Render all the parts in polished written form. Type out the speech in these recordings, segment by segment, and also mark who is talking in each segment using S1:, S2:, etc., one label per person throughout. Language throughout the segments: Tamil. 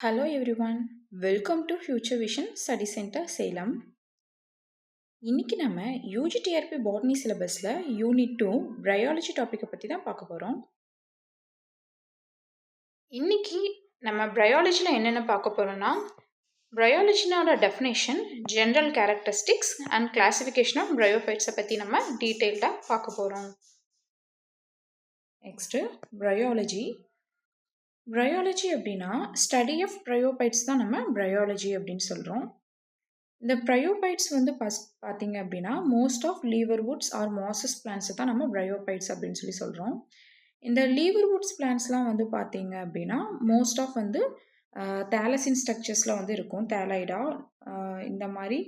S1: Hello everyone, welcome to Future Vision Study Center Salem. இன்னைக்கு நம்ம யூஜிடிஆர்பி பாட்னி சிலபஸில் யூனிட் 2 பயாலஜி டாப்பிக்கை பற்றி தான் பார்க்க போகிறோம். இன்னைக்கு நம்ம பயாலஜியில் என்னென்ன பார்க்க போகிறோம்னா பயாலஜினோட definition, general characteristics and classification of பயோஃபைட்ஸை பற்றி நம்ம டீட்டெயில்டாக பார்க்க போகிறோம். Next biology. பயாலஜி அப்படின்னா ஸ்டடி ஆஃப் ப்ரையோபைட்ஸ் தான் நம்ம பயாலஜி அப்படின்னு சொல்கிறோம். இந்த ப்ரையோபைட்ஸ் வந்து பார்த்தீங்க அப்படின்னா மோஸ்ட் ஆஃப் லீவர்வுட்ஸ் ஆர் மாசஸ் பிளான்ஸை தான் நம்ம ப்ரையோபைட்ஸ் அப்படின்னு சொல்லி சொல்கிறோம். இந்த லீவர்வுட்ஸ் பிளான்ஸ்லாம் வந்து பார்த்தீங்க அப்படின்னா மோஸ்ட் ஆஃப் வந்து தேலசின் ஸ்ட்ரக்சர்ஸில் வந்து இருக்கும். தேலைடா இந்த மாதிரி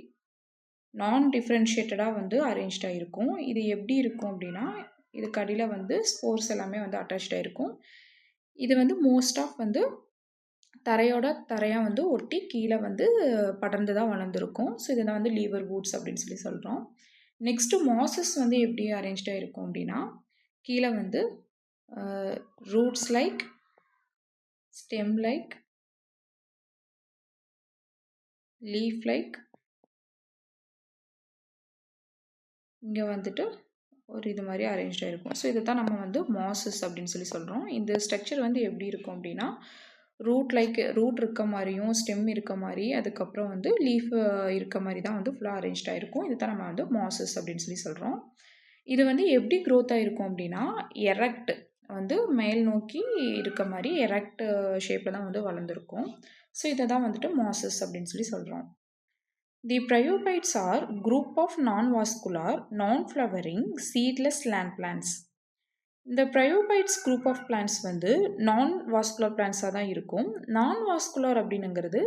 S1: நான் டிஃப்ரென்ஷியேட்டடாக வந்து அரேஞ்ச்டாக இருக்கும். இது எப்படி இருக்கும் அப்படின்னா இதுக்கு அடியில் வந்து ஸ்போர்ஸ் எல்லாமே வந்து அட்டாச்சாக இருக்கும். இது வந்து மோஸ்ட் ஆஃப் வந்து தரையாக வந்து ஒட்டி கீழே வந்து படர்ந்து தான் வளர்ந்துருக்கும். ஸோ இதை தான் வந்து லீவர் வூட்ஸ் அப்படின்னு சொல்லி சொல்கிறோம். நெக்ஸ்ட்டு மாசஸ் வந்து எப்படி அரேஞ்ச்டாக இருக்கும் அப்படின்னா கீழே வந்து roots like, stem like, leaf like, இங்கே வந்துட்டு ஒரு இது மாதிரி அரேஞ்ச்டாக இருக்கும். ஸோ இதை தான் நம்ம வந்து மாசஸ் அப்படின்னு சொல்லி சொல்கிறோம். இந்த ஸ்ட்ரக்சர் வந்து எப்படி இருக்கும் அப்படின்னா ரூட் இருக்க மாதிரியும், ஸ்டெம் இருக்க மாதிரி, அதுக்கப்புறம் வந்து லீஃப் இருக்க மாதிரி தான் வந்து ஃபுல்லாக அரேஞ்ச்டாக இருக்கும். இதை தான் நம்ம வந்து மாசஸ் அப்படின்னு சொல்லி சொல்கிறோம். இது வந்து எப்படி க்ரோத்தாக இருக்கும் அப்படின்னா எரக்ட் வந்து மேல் நோக்கி இருக்க மாதிரி எரக்ட் ஷேப்பில் தான் வந்து வளர்ந்துருக்கும். ஸோ இதை தான் வந்துட்டு மாசஸ் அப்படின்னு சொல்லி சொல்கிறோம். The bryophytes are group of non-vascular, non-flowering, seedless land plants. இந்த ப்ரையோபைட்ஸ் குரூப் ஆஃப் பிளான்ட்ஸ் வந்து நான் வாஸ்குலர் பிளான்ட்ஸாக தான் இருக்கும். நான் வாஸ்குலர் அப்படின்னுங்கிறது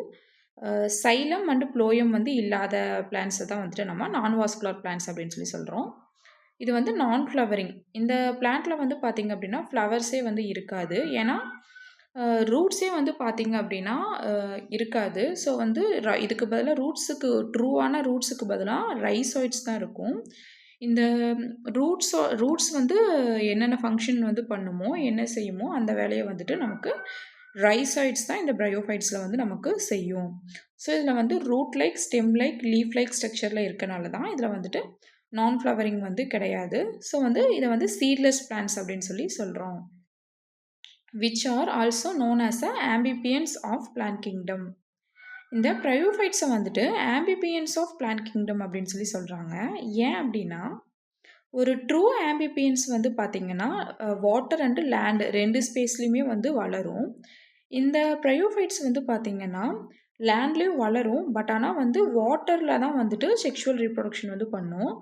S1: சைலம் அண்ட் ப்ளோயம் வந்து இல்லாத பிளான்ட்ஸை தான் வந்துட்டு நம்ம நான் வாஸ்குலர் பிளான்ட்ஸ் அப்படின்னு சொல்லி சொல்கிறோம். இது வந்து நான் ஃப்ளவரிங். இந்த பிளான்ட்டில் வந்து பார்த்திங்க அப்படின்னா ஃப்ளவர்ஸே வந்து இருக்காது. ஏன்னா ரூட்ஸே வந்து பார்த்திங்க அப்படின்னா இருக்காது. ஸோ வந்து இதுக்கு பதிலாக ட்ரூவான ரூட்ஸுக்கு பதிலாக ரைசாய்ட்ஸ் தான் இருக்கும். இந்த ரூட்ஸ் வந்து என்னென்ன ஃபங்க்ஷன் வந்து பண்ணுமோ, என்ன செய்யுமோ அந்த வேலையை வந்துட்டு நமக்கு ரைசாய்ட்ஸ் தான் இந்த ப்ரையோஃபைட்ஸில் வந்து நமக்கு செய்யும். ஸோ இதில் வந்து root like, stem like, leaf like ஸ்ட்ரக்சரில் இருக்கனால தான் இதில் வந்துட்டு நான் ஃப்ளவரிங் வந்து கிடையாது. ஸோ வந்து இதை வந்து சீட்லெஸ் பிளான்ட்ஸ் அப்படின்னு சொல்லி சொல்கிறோம். Which are also known as a amphibians of plant kingdom. இந்த ப்ரையோஃபைட்ஸை வந்துட்டு ஆம்பிபியன்ஸ் ஆஃப் பிளான்ட் கிங்டம் அப்படின்னு சொல்லி சொல்கிறாங்க. ஏன் அப்படின்னா ஒரு ட்ரூ ஆம்பிபியன்ஸ் வந்து பார்த்திங்கன்னா வாட்டர் அண்டு லேண்ட் 2 ஸ்பேஸ்லேயுமே வந்து வளரும். இந்த ப்ரையோஃபைட்ஸ் வந்து பார்த்திங்கன்னா லேண்ட்லேயும் வளரும். பட் ஆனால் வந்து வாட்டரில் தான் வந்துட்டு செக்ஷுவல் ரீப்ரொடக்ஷன் வந்து பண்ணும்.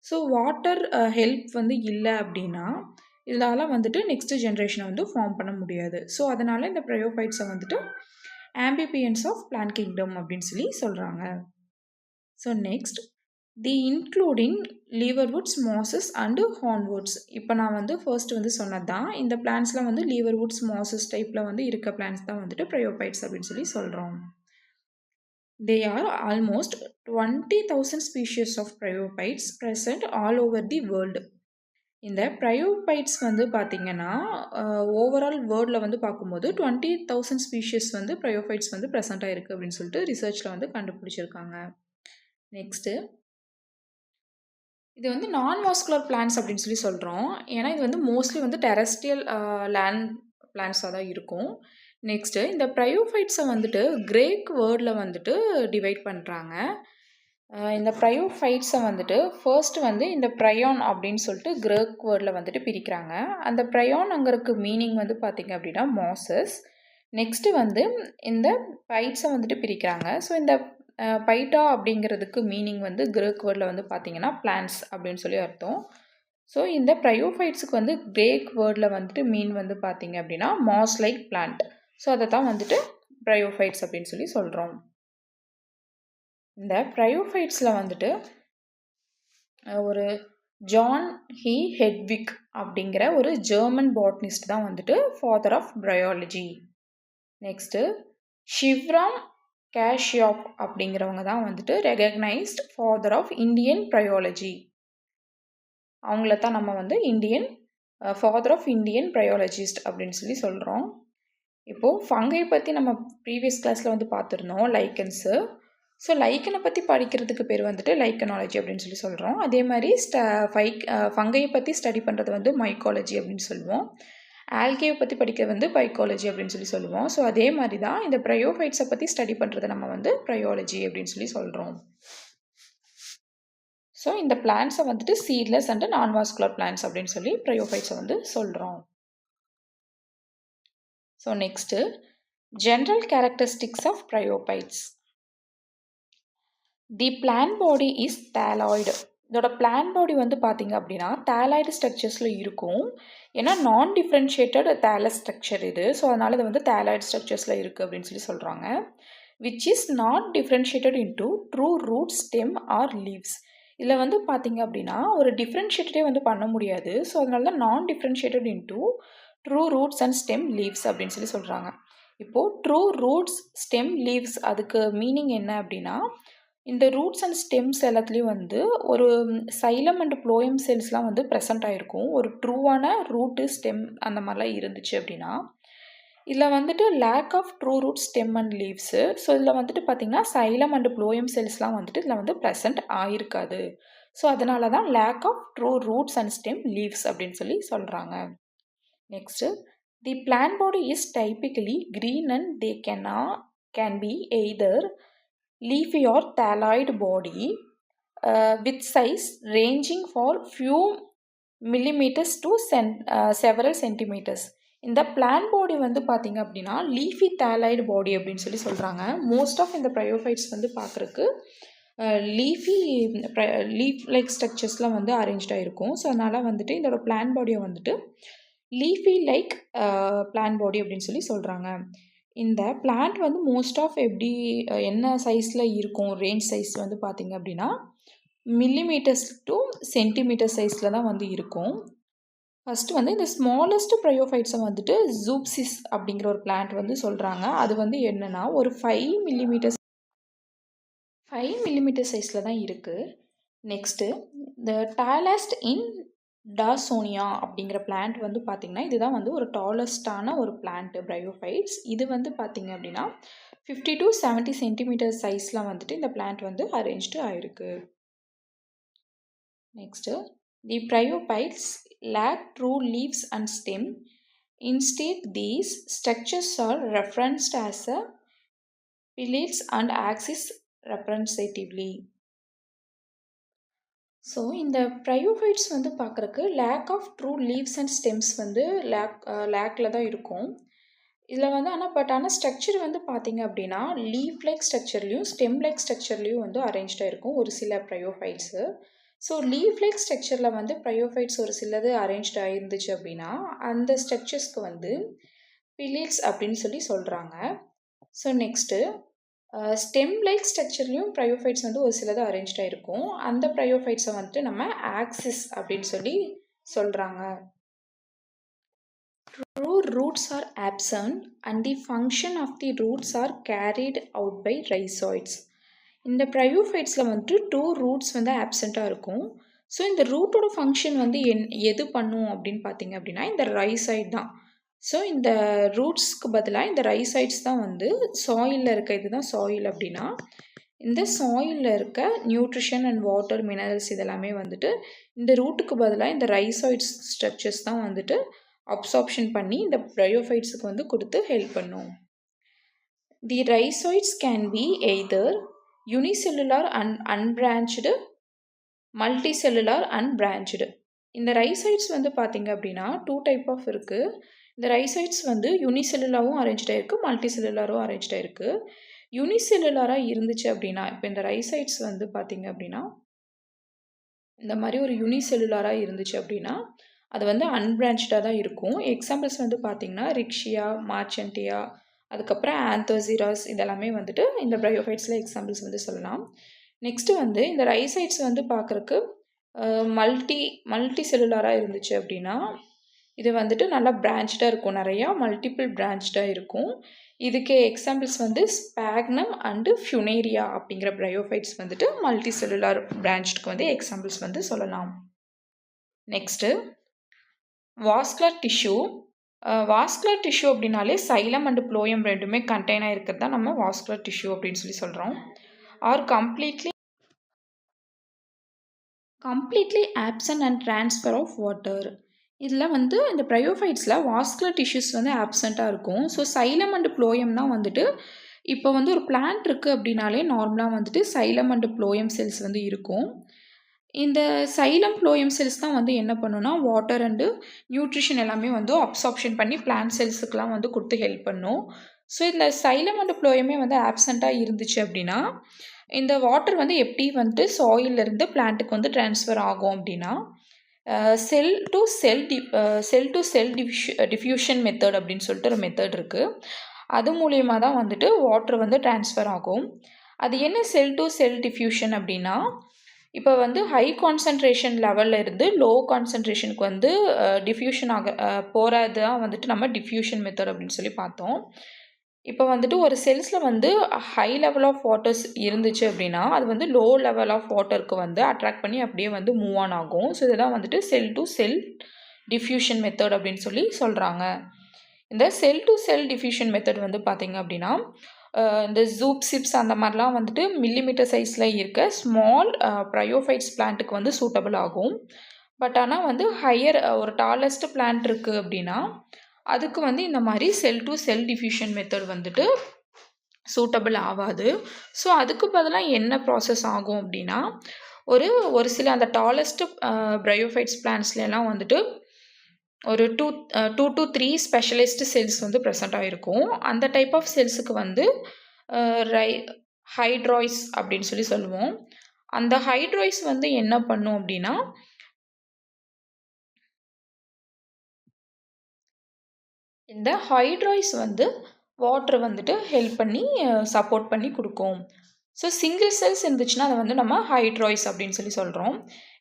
S1: ஸோ வாட்டர் ஹெல்ப் வந்து இல்லை அப்படின்னா இதனால் வந்துட்டு நெக்ஸ்ட் ஜென்ரேஷனை வந்து ஃபார்ம் பண்ண முடியாது. ஸோ அதனால் இந்த ப்ரையோஃபைட்ஸை வந்துட்டு ஆம்பிபியன்ஸ் ஆஃப் பிளான்ட் கிங்டம் அப்படின்னு சொல்லி சொல்கிறாங்க. So next the including liverworts, mosses and hornworts. இப்போ நான் வந்து ஃபர்ஸ்ட் வந்து சொன்னது தான். இந்த பிளான்ட்ஸ்லாம் வந்து லீவர்வுட்ஸ், மாசஸ் டைப்பில் வந்து இருக்க பிளான்ட்ஸ் தான் வந்துட்டு ப்ரையோபைட்ஸ் அப்படின்னு சொல்லி சொல்கிறோம். They are almost 20,000 species of bryophytes present all over the world. இந்த ப்ரையோபைட்ஸ் வந்து பார்த்திங்கன்னா ஓவரால் வேர்ல்டில் வந்து பார்க்கும்போது 20,000 ஸ்பீஷிஸ் வந்து ப்ரையோபைட்ஸ் வந்து ப்ரெசண்ட்டாக இருக்குது அப்படின்னு சொல்லிட்டு ரிசர்ச்சில் வந்து கண்டுபிடிச்சிருக்காங்க. நெக்ஸ்ட்டு இது வந்து நான் வாஸ்குலர் பிளான்ட்ஸ் அப்படின்னு சொல்லி சொல்கிறோம். ஏன்னா இது வந்து மோஸ்ட்லி வந்து டெரஸ்ட்ரியல் லேண்ட் பிளான்ட்ஸாக தான் இருக்கும். நெக்ஸ்ட்டு இந்த ப்ரையோஃபைட்ஸை வந்துட்டு கிரேக் வேர்டில் வந்துட்டு டிவைட் பண்ணுறாங்க. இந்த ப்ரையோஃபைட்ஸை வந்துட்டு ஃபர்ஸ்ட் வந்து இந்த ப்ரையான் அப்படின்னு சொல்லிட்டு கிரேக் வேர்டில் வந்துட்டு பிரிக்கிறாங்க. அந்த ப்ரையான் அங்கருக்கு மீனிங் வந்து பார்த்திங்க அப்படின்னா மாசஸ். நெக்ஸ்ட்டு வந்து இந்த பைட்ஸை வந்துட்டு பிரிக்கிறாங்க. ஸோ இந்த பைட்டா அப்படிங்கிறதுக்கு மீனிங் வந்து கிரேக் வேர்டில் வந்து பார்த்திங்கன்னா பிளான்ட்ஸ் அப்படின்னு சொல்லி அர்த்தம். ஸோ இந்த ப்ரையோஃபைட்ஸுக்கு வந்து கிரேக் வேர்டில் வந்துட்டு மீன் வந்து பார்த்திங்க அப்படின்னா மாஸ் லைக் பிளான்ட். ஸோ அதை தான் வந்துட்டு ப்ரையோஃபைட்ஸ் அப்படின்னு சொல்லி சொல்கிறோம். இந்த ப்ரையோஃபைட்ஸில் வந்துட்டு ஒரு ஜான் ஹெட்விக் அப்படிங்கிற ஒரு ஜெர்மன் பாட்னிஸ்ட் தான் வந்துட்டு ஃபாதர் ஆஃப் பயாலஜி. நெக்ஸ்ட்டு ஷிவ்ராம் கேஷ்யாப் அப்படிங்கிறவங்க தான் வந்துட்டு ரெகக்னைஸ்ட் ஃபாதர் ஆஃப் இந்தியன் ப்ரையாலஜி. அவங்கள தான் நம்ம வந்து ஃபாதர் ஆஃப் இந்தியன் ப்ரையாலஜிஸ்ட் அப்படின்னு சொல்லி சொல்கிறோம். இப்போது ஃபங்கை பற்றி நம்ம ப்ரீவியஸ் கிளாஸில் வந்து பார்த்துருந்தோம், லைக்கன்ஸு. ஸோ லைக்கனை பற்றி படிக்கிறதுக்கு பேர் வந்துட்டு லைக்கனாலஜி அப்படின்னு சொல்லி சொல்கிறோம். அதே மாதிரி ஃபங்கையை பற்றி ஸ்டடி பண்ணுறது வந்து மைக்காலஜி அப்படின்னு சொல்லுவோம். ஆல்கேவை பற்றி படிக்கிறது வந்து பைக்காலஜி அப்படின்னு சொல்லி சொல்லுவோம். ஸோ அதே மாதிரி தான் இந்த ப்ரையோஃபைட்ஸை பற்றி ஸ்டடி பண்ணுறதை நம்ம வந்து ப்ரையாலஜி அப்படின்னு சொல்லி சொல்கிறோம். ஸோ இந்த பிளான்ஸை வந்துட்டு seedless and non vascular plants அப்படின்னு சொல்லி ப்ரையோஃபைட்ஸை வந்து சொல்கிறோம். So next general characteristics of bryophytes. The plant body is thalloid. இதோட பிளான் பாடி வந்து பார்த்திங்க அப்படின்னா தாலாய்டு ஸ்ட்ரக்சர்ஸில் இருக்கும். ஏன்னா நான் டிஃப்ரென்ஷியேட்டட் தாலஸ் ஸ்ட்ரக்சர் இது. ஸோ அதனால் இது வந்து தாலாய்டு ஸ்ட்ரக்சர்ஸில் இருக்குது அப்படின்னு சொல்லி சொல்கிறாங்க. Which is not differentiated into true root stem or leaves. இதில் வந்து பார்த்திங்க அப்படின்னா ஒரு டிஃப்ரென்ஷியேட்டடே வந்து பண்ண முடியாது. ஸோ அதனால தான் நான் differentiated into true roots and stem leaves அப்படின்னு சொல்லி சொல்கிறாங்க. இப்போது ட்ரூ ரூட்ஸ் ஸ்டெம் லீவ்ஸ் அதுக்கு மீனிங் என்ன அப்படின்னா, இந்த ரூட்ஸ் அண்ட் ஸ்டெம்ஸ் எல்லாத்துலேயும் வந்து ஒரு சைலம் அண்ட் ப்ளோயம் செல்ஸ்லாம் வந்து ப்ரெசென்ட் ஆகிருக்கும். ஒரு ட்ரூவான ரூட்டு ஸ்டெம் அந்த மாதிரிலாம் இருந்துச்சு அப்படின்னா, இதில் வந்துட்டு lack of true root stem and leaves. So இதில் வந்துட்டு பார்த்திங்கன்னா சைலம் அண்ட் ப்ளோயம் செல்ஸ்லாம் வந்துட்டு இதில் வந்து ப்ரெசென்ட் ஆகிருக்காது. ஸோ அதனால தான் lack of true roots and stem leaves அப்படின்னு சொல்லி சொல்கிறாங்க. Next the plant body is typically green and they can be either leafy or thalloid body with size ranging for few millimeters to several centimeters. இந்த பிளான் பாடி வந்து பார்த்திங்க அப்படின்னா லீஃபி தாலாய்டு பாடி அப்படின்னு சொல்லி சொல்கிறாங்க. மோஸ்ட் ஆஃப் இந்த ப்ரையோஃபைட்ஸ் வந்து பார்க்குறக்கு லீஃப் லைக் ஸ்ட்ரக்சர்ஸ்லாம் வந்து அரேஞ்ச்டாக இருக்கும். ஸோ அதனால் வந்துட்டு இதோட பிளான் பாடியை வந்துட்டு லீஃபி லைக் பிளான் பாடி அப்படின்னு சொல்லி சொல்கிறாங்க. இந்த பிளான்ட் வந்து மோஸ்ட் ஆஃப் எப்படி என்ன சைஸில் இருக்கும், ரேஞ்ச் சைஸ் வந்து பார்த்திங்க அப்படின்னா மில்லிமீட்டர்ஸ் டு சென்டிமீட்டர் சைஸில் தான் வந்து இருக்கும். ஃபஸ்ட்டு வந்து இந்த ஸ்மாலஸ்ட் ப்ரையோஃபைட்ஸை வந்துட்டு ஜூப்சிஸ் அப்படிங்கிற ஒரு பிளான்ட் வந்து சொல்கிறாங்க. அது வந்து என்னென்னா ஒரு 5 மில்லிமீட்டர் சைஸில் தான் இருக்குது. நெக்ஸ்ட்டு இந்த டாலஸ்ட் இன் டாசோனியா அப்படிங்கிற பிளான்ட் வந்து பார்த்திங்கன்னா இதுதான் வந்து ஒரு டாலஸ்டான ஒரு பிளான்ட்டு ப்ரையோஃபைட்ஸ். இது வந்து பார்த்திங்க அப்படின்னா 50 to 70 சென்டிமீட்டர் சைஸ்லாம் வந்துட்டு இந்த பிளான்ட் வந்து அரேஞ்ச்டு ஆகிருக்கு. Next the bryophytes lack true leaves and stem. Instead these structures are referenced as a phyllids and axis representatively. So இந்த ப்ரையோஃபைட்ஸ் வந்து பார்க்குறக்கு lack of true leaves and stems வந்து லேக்கில் தான் இருக்கும். இதில் வந்து ஆனால் ஸ்ட்ரக்சர் வந்து பார்த்திங்க அப்படின்னா லீஃப் லைக் ஸ்ட்ரக்சர்லேயும் ஸ்டெம் லைக் ஸ்ட்ரக்சர்லேயும் வந்து அரேஞ்ச்டாக இருக்கும் ஒரு சில ப்ரையோஃபைட்ஸு. ஸோ லீஃப் லைக் ஸ்ட்ரக்சரில் வந்து ப்ரையோஃபைட்ஸ் ஒரு சிலது அரேஞ்ச்டாக இருந்துச்சு அப்படின்னா அந்த ஸ்ட்ரக்சர்ஸ்க்கு வந்து பில்லட்ஸ் அப்படின்னு சொல்லி சொல்கிறாங்க. So next stem like ஸ்ட்ரக்சர்லேயும் bryophytes வந்து ஒரு சிலது அரேஞ்ச்டாக இருக்கும். அந்த ப்ரையோஃபைட்ஸை வந்துட்டு நம்ம ஆக்சிஸ் அப்படின்னு சொல்லி சொல்கிறாங்க. True roots are absent and the function of the roots are carried out by rhizoids. இந்த ப்ரையோஃபைட்ஸில் வந்துட்டு 2 ரூட்ஸ் வந்து ஆப்சண்ட்டாக இருக்கும். ஸோ இந்த ரூட்டோட ஃபங்க்ஷன் வந்து எது பண்ணும் அப்படின்னு பார்த்திங்க அப்படின்னா இந்த ரைசாய்ட் தான். ஸோ இந்த ரூட்ஸ்க்கு பதிலாக இந்த ரைசாய்ட்ஸ் தான் வந்து சாயிலில் இருக்க இதுதான் சாயில் அப்படின்னா இந்த சாயிலில் இருக்க நியூட்ரிஷன் அண்ட் வாட்டர் மினரல்ஸ் இதெல்லாமே வந்துட்டு இந்த ரூட்டுக்கு பதிலாக இந்த ரைசாய்ட்ஸ் ஸ்ட்ரக்சர்ஸ் தான் வந்துட்டு அப்சார்ப்ஷன் பண்ணி இந்த ப்ரையோஃபைட்ஸுக்கு வந்து கொடுத்து ஹெல்ப் பண்ணும். The rhizoids can be either unicellular and unbranched, multicellular and branched. இந்த ரைசாய்ட்ஸ் வந்து பார்த்திங்க அப்படின்னா 2 டைப் ஆஃப் இருக்குது. இந்த ரைசாய்ட்ஸ் வந்து யூனிசெல்லுலாரும் அரேஞ்ச்டாக இருக்குது, மல்டிசெல்லுலாரும் அரேஞ்ச்டாக இருக்குது. யூனிசெல்லுலாராக இருந்துச்சு அப்படின்னா இப்போ இந்த ரைசாய்ட்ஸ் வந்து பார்த்திங்க அப்படின்னா இந்த மாதிரி ஒரு யூனிசெல்லுலாராக இருந்துச்சு அப்படின்னா அது வந்து அன்பிரான்ச்டாக தான் இருக்கும். எக்ஸாம்பிள்ஸ் வந்து பார்த்திங்கன்னா ரிக்ஷியா, மார்ச்சன்டியா, அதுக்கப்புறம் ஆந்தோசிராஸ் இதெல்லாமே வந்துட்டு இந்த ப்ரையோஃபைட்ஸில் எக்ஸாம்பிள்ஸ் வந்து சொல்லலாம். நெக்ஸ்ட்டு வந்து இந்த ரைசைட்ஸ் வந்து பார்க்குறக்கு மல்டி செல்லுலாராக இருந்துச்சு அப்படின்னா இது வந்துட்டு நல்லா பிரான்ச்டாக இருக்கும், நிறையா மல்டிபிள் பிரான்ச்டாக இருக்கும். இதுக்கு எக்ஸாம்பிள்ஸ் வந்து ஸ்பாக்னம் அண்டு ஃப்யூனேரியா அப்படிங்கிற ப்ரையோஃபைட்ஸ் வந்துட்டு மல்டி செல்லுலார் பிரான்ச்டுக்கு வந்து எக்ஸாம்பிள்ஸ் வந்து சொல்லலாம். Next vascular tissue vascular tissue அப்படின்னாலே சைலம் அண்ட் ப்ளோயம் ரெண்டுமே கண்டெயின் ஆகிருக்கிறது தான் நம்ம வாஸ்குலர் டிஷ்யூ அப்படின்னு சொல்லி சொல்கிறோம். Are completely absent and transfer of water. இதில் வந்து இந்த ப்ரையோஃபைட்ஸில் வாஸ்குலர் டிஷ்யூஸ் வந்து ஆப்சண்ட்டாக இருக்கும். ஸோ சைலம் அண்ட் ப்ளோயம்னா வந்துட்டு இப்போ வந்து ஒரு பிளான்ட் இருக்குது அப்படின்னாலே நார்மலாக வந்துட்டு சைலம் அண்ட் ப்ளோயம் செல்ஸ் வந்து இருக்கும். இந்த சைலம் ப்ளோயம் செல்ஸ் தான் வந்து என்ன பண்ணுன்னா வாட்டர் அண்டு நியூட்ரிஷன் எல்லாமே வந்து அப்சார்ப்ஷன் பண்ணி பிளான்ட் செல்ஸுக்கெலாம் வந்து கொடுத்து ஹெல்ப் பண்ணும். ஸோ இந்த சைலம் அண்ட் ப்ளோயமே வந்து ஆப்சண்ட்டாக இருந்துச்சு அப்படின்னா இந்த வாட்டர் வந்து எப்படி வந்துட்டு சாயிலிருந்து பிளான்ட்டுக்கு வந்து ட்ரான்ஸ்ஃபர் ஆகும் அப்படின்னா செல் டு செல் டிஃப்யூஷன் மெத்தட் அப்படின்னு சொல்லிட்டு ஒரு மெத்தட் இருக்குது. அது மூலயமா தான் வந்துட்டு வாட்டர் வந்து ட்ரான்ஸ்ஃபர் ஆகும். அது என்ன செல் டு செல் டிஃப்யூஷன் அப்படின்னா இப்போ வந்து ஹை கான்சன்ட்ரேஷன் லெவலில் இருந்து லோ கான்சன்ட்ரேஷனுக்கு வந்து டிஃப்யூஷன் போகிறது தான் வந்துட்டு நம்ம டிஃப்யூஷன் மெத்தட் அப்படின்னு சொல்லி பார்த்தோம். இப்போ வந்துட்டு ஒரு செல்ஸில் வந்து ஹை லெவல் ஆஃப் வாட்டர்ஸ் இருந்துச்சு அப்படின்னா அது வந்து லோ லெவல் ஆஃப் வாட்டருக்கு வந்து அட்ராக்ட் பண்ணி அப்படியே வந்து மூவ் ஆன் ஆகும். ஸோ இதெல்லாம் வந்துட்டு செல் டு செல் டிஃப்யூஷன் மெத்தட் அப்படின்னு சொல்லி சொல்கிறாங்க. இந்த செல் டு செல் டிஃப்யூஷன் மெத்தட் வந்து பார்த்திங்க அப்படின்னா இந்த ஜூப் சிப்ஸ் அந்த மாதிரிலாம் வந்துட்டு மில்லிமீட்டர் சைஸில் இருக்க ஸ்மால் ப்ரையோஃபைட்ஸ் பிளான்ட்டுக்கு வந்து சூட்டபிள் ஆகும். பட் ஆனால் வந்து ஹையர் ஒரு டாலஸ்ட் பிளான்ட் இருக்குது அப்படின்னா அதுக்கு வந்து இந்த மாதிரி செல் டு செல் டிஃப்யூஷன் மெத்தட் வந்துட்டு சூட்டபிள் ஆகாது. ஸோ அதுக்கு பதிலாக என்ன ப்ராசஸ் ஆகும் அப்படின்னா ஒரு சில அந்த டாலஸ்ட் ப்ரையோஃபைட்ஸ் பிளான்ட்ஸ்லாம் வந்துட்டு ஒரு 2 to 3 ஸ்பெஷலிஸ்ட் செல்ஸ் வந்து ப்ரெசென்ட் ஆகிருக்கும். அந்த டைப் ஆஃப் செல்ஸுக்கு வந்து ஹைட்ராய்ஸ் அப்படின்னு சொல்லி சொல்லுவோம். அந்த ஹைட்ராய்ஸ் வந்து என்ன பண்ணும் அப்படின்னா இந்த ஹைட்ராய்ஸ் வந்து வாட்டர் வந்துட்டு ஹெல்ப் பண்ணி சப்போர்ட் பண்ணி கொடுக்கும். ஸோ சிங்கிள் செல்ஸ் இருந்துச்சுன்னா அதை வந்து நம்ம ஹைட்ராய்ஸ் அப்படின்னு சொல்லி சொல்கிறோம்.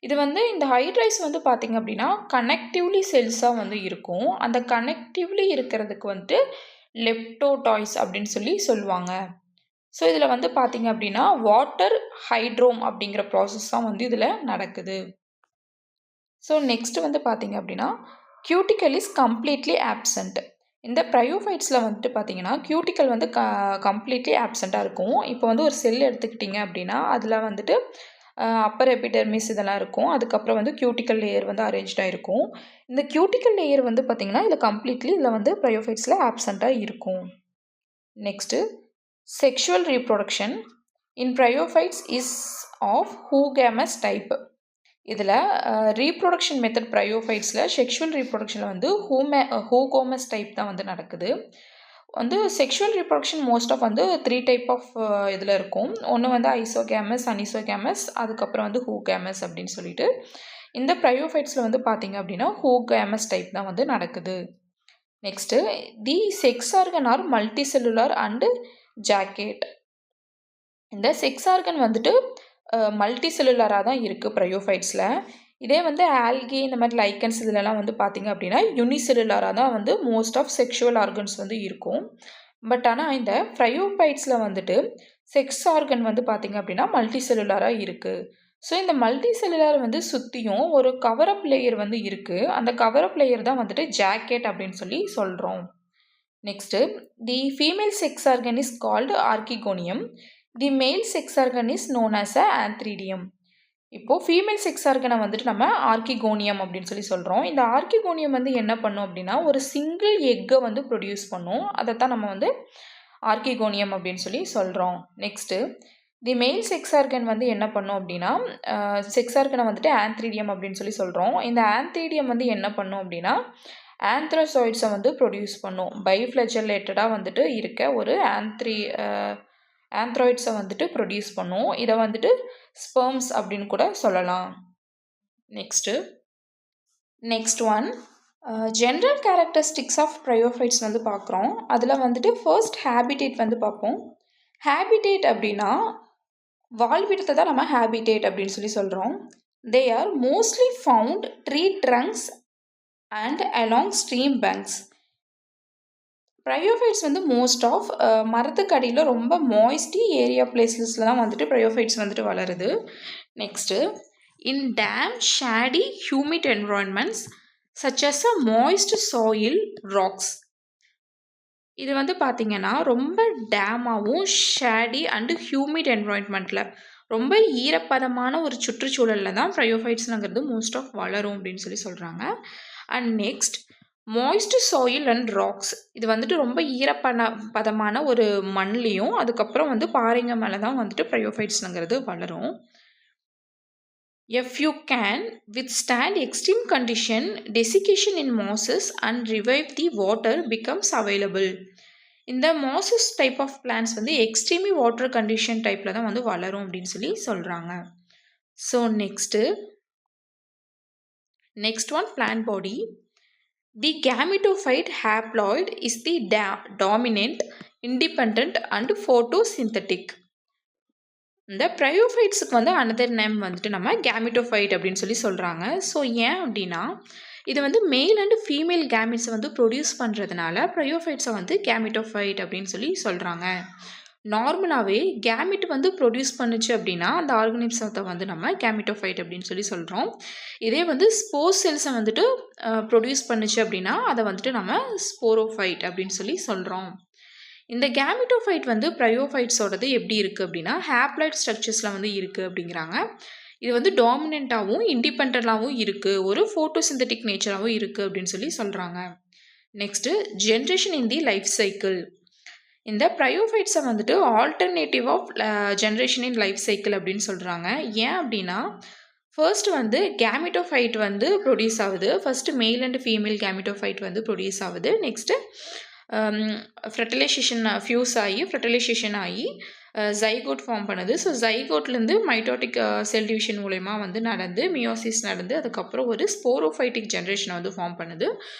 S1: இது வந்து இந்த ஹைட்ராய்ஸ் வந்து பார்த்திங்க அப்படின்னா கனெக்டிவ்லி செல்ஸாக வந்து இருக்கும். அந்த கனெக்டிவ்லி இருக்கிறதுக்கு வந்துட்டு லெப்டோடாய்ஸ் அப்படின்னு சொல்லி சொல்லுவாங்க. ஸோ இதில் வந்து பார்த்திங்க அப்படின்னா வாட்டர் ஹைட்ரோம் அப்படிங்கிற ப்ராசஸ் தான் வந்து இதில் நடக்குது. ஸோ நெக்ஸ்ட் வந்து பார்த்திங்க அப்படின்னா கியூட்டிக்கல் இஸ் கம்ப்ளீட்லி ஆப்சண்ட். இந்த ப்ரையோஃபைட்ஸில் வந்துட்டு பார்த்தீங்கன்னா கியூட்டிக்கல் வந்து கம்ப்ளீட்லி ஆப்சண்ட்டாக இருக்கும். இப்போ வந்து ஒரு செல் எடுத்துக்கிட்டிங்க அப்படின்னா அதில் வந்துட்டு அப்பர் எபிடெர்மிஸ் இதெல்லாம் இருக்கும். அதுக்கப்புறம் வந்து கியூட்டிக்கல் லேயர் வந்து அரேஞ்ச்டாக இருக்கும். இந்த கியூட்டிக்கல் லேயர் வந்து பார்த்திங்கன்னா இதில் வந்து ப்ரையோஃபைட்ஸில் ஆப்சண்ட்டாக இருக்கும். Next sexual reproduction in bryophytes is of oogamous type. இதில் ரீப்ரொடக்ஷன் மெத்தட் ப்ரையோஃபைட்ஸில் செக்ஷுவல் ரீப்ரொடக்ஷனில் வந்து ஹூகோமஸ் டைப் தான் வந்து நடக்குது. வந்து செக்ஷுவல் ரீப்ரொடக்ஷன் மோஸ்ட் ஆஃப் வந்து 3 டைப் ஆஃப் இதில் இருக்கும். ஒன்று வந்து ஐசோகேமஸ், அனிசோகேமஸ், அதுக்கப்புறம் வந்து ஹூகேமஸ் அப்படின்னு சொல்லிட்டு இந்த ப்ரையோஃபைட்ஸில் வந்து பார்த்திங்க அப்படின்னா ஹூகேமஸ் டைப் தான் வந்து நடக்குது. Next the sex organ are multicellular and jacket. இந்த செக்ஸ் ஆர்கன் வந்துட்டு மல்டி செல்லுலராக தான் இருக்குது ப்ரையோஃபைட்ஸில். இதே வந்து ஆல்கே இந்த மாதிரி லைக்கன்ஸ் இதிலலாம் வந்து பார்த்திங்க அப்படின்னா யூனிசெல்லுலராக தான் வந்து மோஸ்ட் ஆஃப் செக்ஷுவல் ஆர்கன்ஸ் வந்து இருக்கும். பட் ஆனால் இந்த ப்ரையோஃபைட்ஸில் வந்துட்டு செக்ஸ் ஆர்கன் வந்து பார்த்திங்க அப்படின்னா மல்டி செல்லுலராக இருக்குது. ஸோ இந்த மல்டி செல்லுலர் வந்து சுற்றியும் ஒரு கவரப் லேயர் வந்து இருக்குது. அந்த கவரப் லேயர் தான் வந்துட்டு ஜாக்கெட் அப்படின்னு சொல்லி சொல்கிறோம். Next the female sex organ is called archegonium. The male sex organ is known as a antheridium. இப்போது ஃபீமேல் செக்ஸ் ஆர்கனை வந்துட்டு நம்ம ஆர்கிகோனியம் அப்படின்னு சொல்லி சொல்கிறோம். இந்த ஆர்கிகோனியம் வந்து என்ன பண்ணும் அப்படின்னா ஒரு சிங்கிள் எக்கை வந்து ப்ரொடியூஸ் பண்ணும். அதைத்தான் நம்ம வந்து ஆர்கிகோனியம் அப்படின்னு சொல்லி சொல்கிறோம். நெக்ஸ்ட்டு தி மேல் செக்ஸ் ஆர்கன் வந்து என்ன பண்ணும் அப்படின்னா செக்ஸ் ஆர்கனை வந்துட்டு ஆந்த்ரீடியம் அப்படின்னு சொல்லி சொல்கிறோம். இந்த ஆந்த்ரீடியம் வந்து என்ன பண்ணும் அப்படின்னா ஆந்த்ரோசாய்ட்ஸை வந்து ப்ரொடியூஸ் பண்ணும். பைஃப்ளஜலேட்டடாக வந்துட்டு இருக்க ஒரு ஆந்த்ராய்ட்ஸை வந்துட்டு ப்ரொடியூஸ் பண்ணும். இதை வந்துட்டு ஸ்பெர்ம்ஸ் அப்படின்னு கூட சொல்லலாம். Next one general characteristics of bryophytes வந்து பார்க்குறோம். அதில் வந்துட்டு ஃபர்ஸ்ட் ஹேபிடேட் வந்து பார்ப்போம். ஹேபிடேட் அப்படின்னா வாழ்விடத்தை தான் நம்ம ஹேபிடேட் அப்படின்னு சொல்லி சொல்கிறோம். They are mostly found tree trunks and along stream banks. Bryophytes வந்து மோஸ்ட் ஆஃப் மரத்துக்கு அடியில் ரொம்ப மாய்ஸ்டி ஏரியா பிளேஸஸில் தான் வந்துட்டு ப்ரையோஃபைட்ஸ் வந்துட்டு வளருது. Next in damp shady humid environments such as a moist soil, rocks. இது வந்து பார்த்தீங்கன்னா ரொம்ப டேமாகவும் ஷேடி அண்டு ஹியூமிட் என்வாயன்மெண்ட்டில் ரொம்ப ஈரப்பதமான ஒரு சுற்றுச்சூழலில் தான் ப்ரையோஃபைட்ஸ்ங்கிறது மோஸ்ட் ஆஃப் வளரும் அப்படின்னு சொல்கிறாங்க. And next moist soil and rocks. இது வந்துட்டு ரொம்ப பதமான ஒரு மண்லேயும் அதுக்கப்புறம் வந்து பாறைங்க மேலே தான் வந்துட்டு ப்ரையோஃபைட்ஸ்ங்கிறது வளரும். If you can withstand extreme condition, desiccation in mosses and revive the water becomes available. இந்த mosses type of plants வந்து extreme water condition typeல தான் வந்து வளரும் அப்படின்னு சொல்றாங்க. So next one, plant body. The gametophyte haploid is the dominant, independent and photosynthetic. இந்த ப்ரையோஃபைட்ஸுக்கு வந்து அனதர் நேம் வந்துட்டு நம்ம கேமிட்டோஃபைட் அப்படின்னு சொல்கிறாங்க. ஸோ ஏன் அப்படின்னா இது வந்து மேல் அண்ட் ஃபீமேல் கேமிட்ஸை வந்து ப்ரொடியூஸ் பண்ணுறதுனால ப்ரையோஃபைட்ஸை வந்து கேமிட்டோஃபைட் அப்படின்னு சொல்கிறாங்க. நார்மலாகவே கேமிட் வந்து ப்ரொடியூஸ் பண்ணுச்சு அப்படின்னா அந்த ஆர்கனிசத்தை வந்து நம்ம கேமிட்டோஃபைட் அப்படின்னு சொல்கிறோம். இதே வந்து ஸ்போர் செல்ஸை வந்துட்டு ப்ரொடியூஸ் பண்ணுச்சு அப்படின்னா அதை வந்துட்டு நம்ம ஸ்போரோஃபைட் அப்படின்னு சொல்கிறோம். இந்த கேமிட்டோஃபைட் வந்து ப்ரையோஃபைட்ஸோடது எப்படி இருக்குது அப்படின்னா ஹேப்ளாய்ட் ஸ்ட்ரக்சர்ஸில் வந்து இருக்குது அப்படிங்கிறாங்க. இது வந்து டாமினண்ட்டாகவும் இண்டிபெண்டாகவும் இருக்குது, ஒரு ஃபோட்டோசிந்தட்டிக் நேச்சராகவும் இருக்குது அப்படின்னு சொல்கிறாங்க. Next generation in the life cycle. இந்த ப்ரையோஃபைட்ஸை வந்துட்டு alternative of generation in life cycle அப்படின்னு சொல்கிறாங்க. ஏன் அப்படின்னா ஃபர்ஸ்ட் வந்து கேமிட்டோஃபைட் வந்து ப்ரொடியூஸ் ஆகுது. First male and female gametophyte வந்து ப்ரொடியூஸ் ஆகுது. நெக்ஸ்ட்டு ஃபெர்டிலைசேஷன் ஃபியூஸ் ஆகி ஃபெர்டிலைசேஷன் ஆகி ஜைகோட் ஃபார்ம் பண்ணுது. ஸோ ஜைகோட்லேருந்து மைட்டோட்டிக் செல் டிவிஷன் மூலயமா வந்து நடந்து மியோசிஸ் நடந்து அதுக்கப்புறம் ஒரு ஸ்போரோஃபைட்டிக் ஜென்ரேஷனை வந்து ஃபார்ம் பண்ணுது.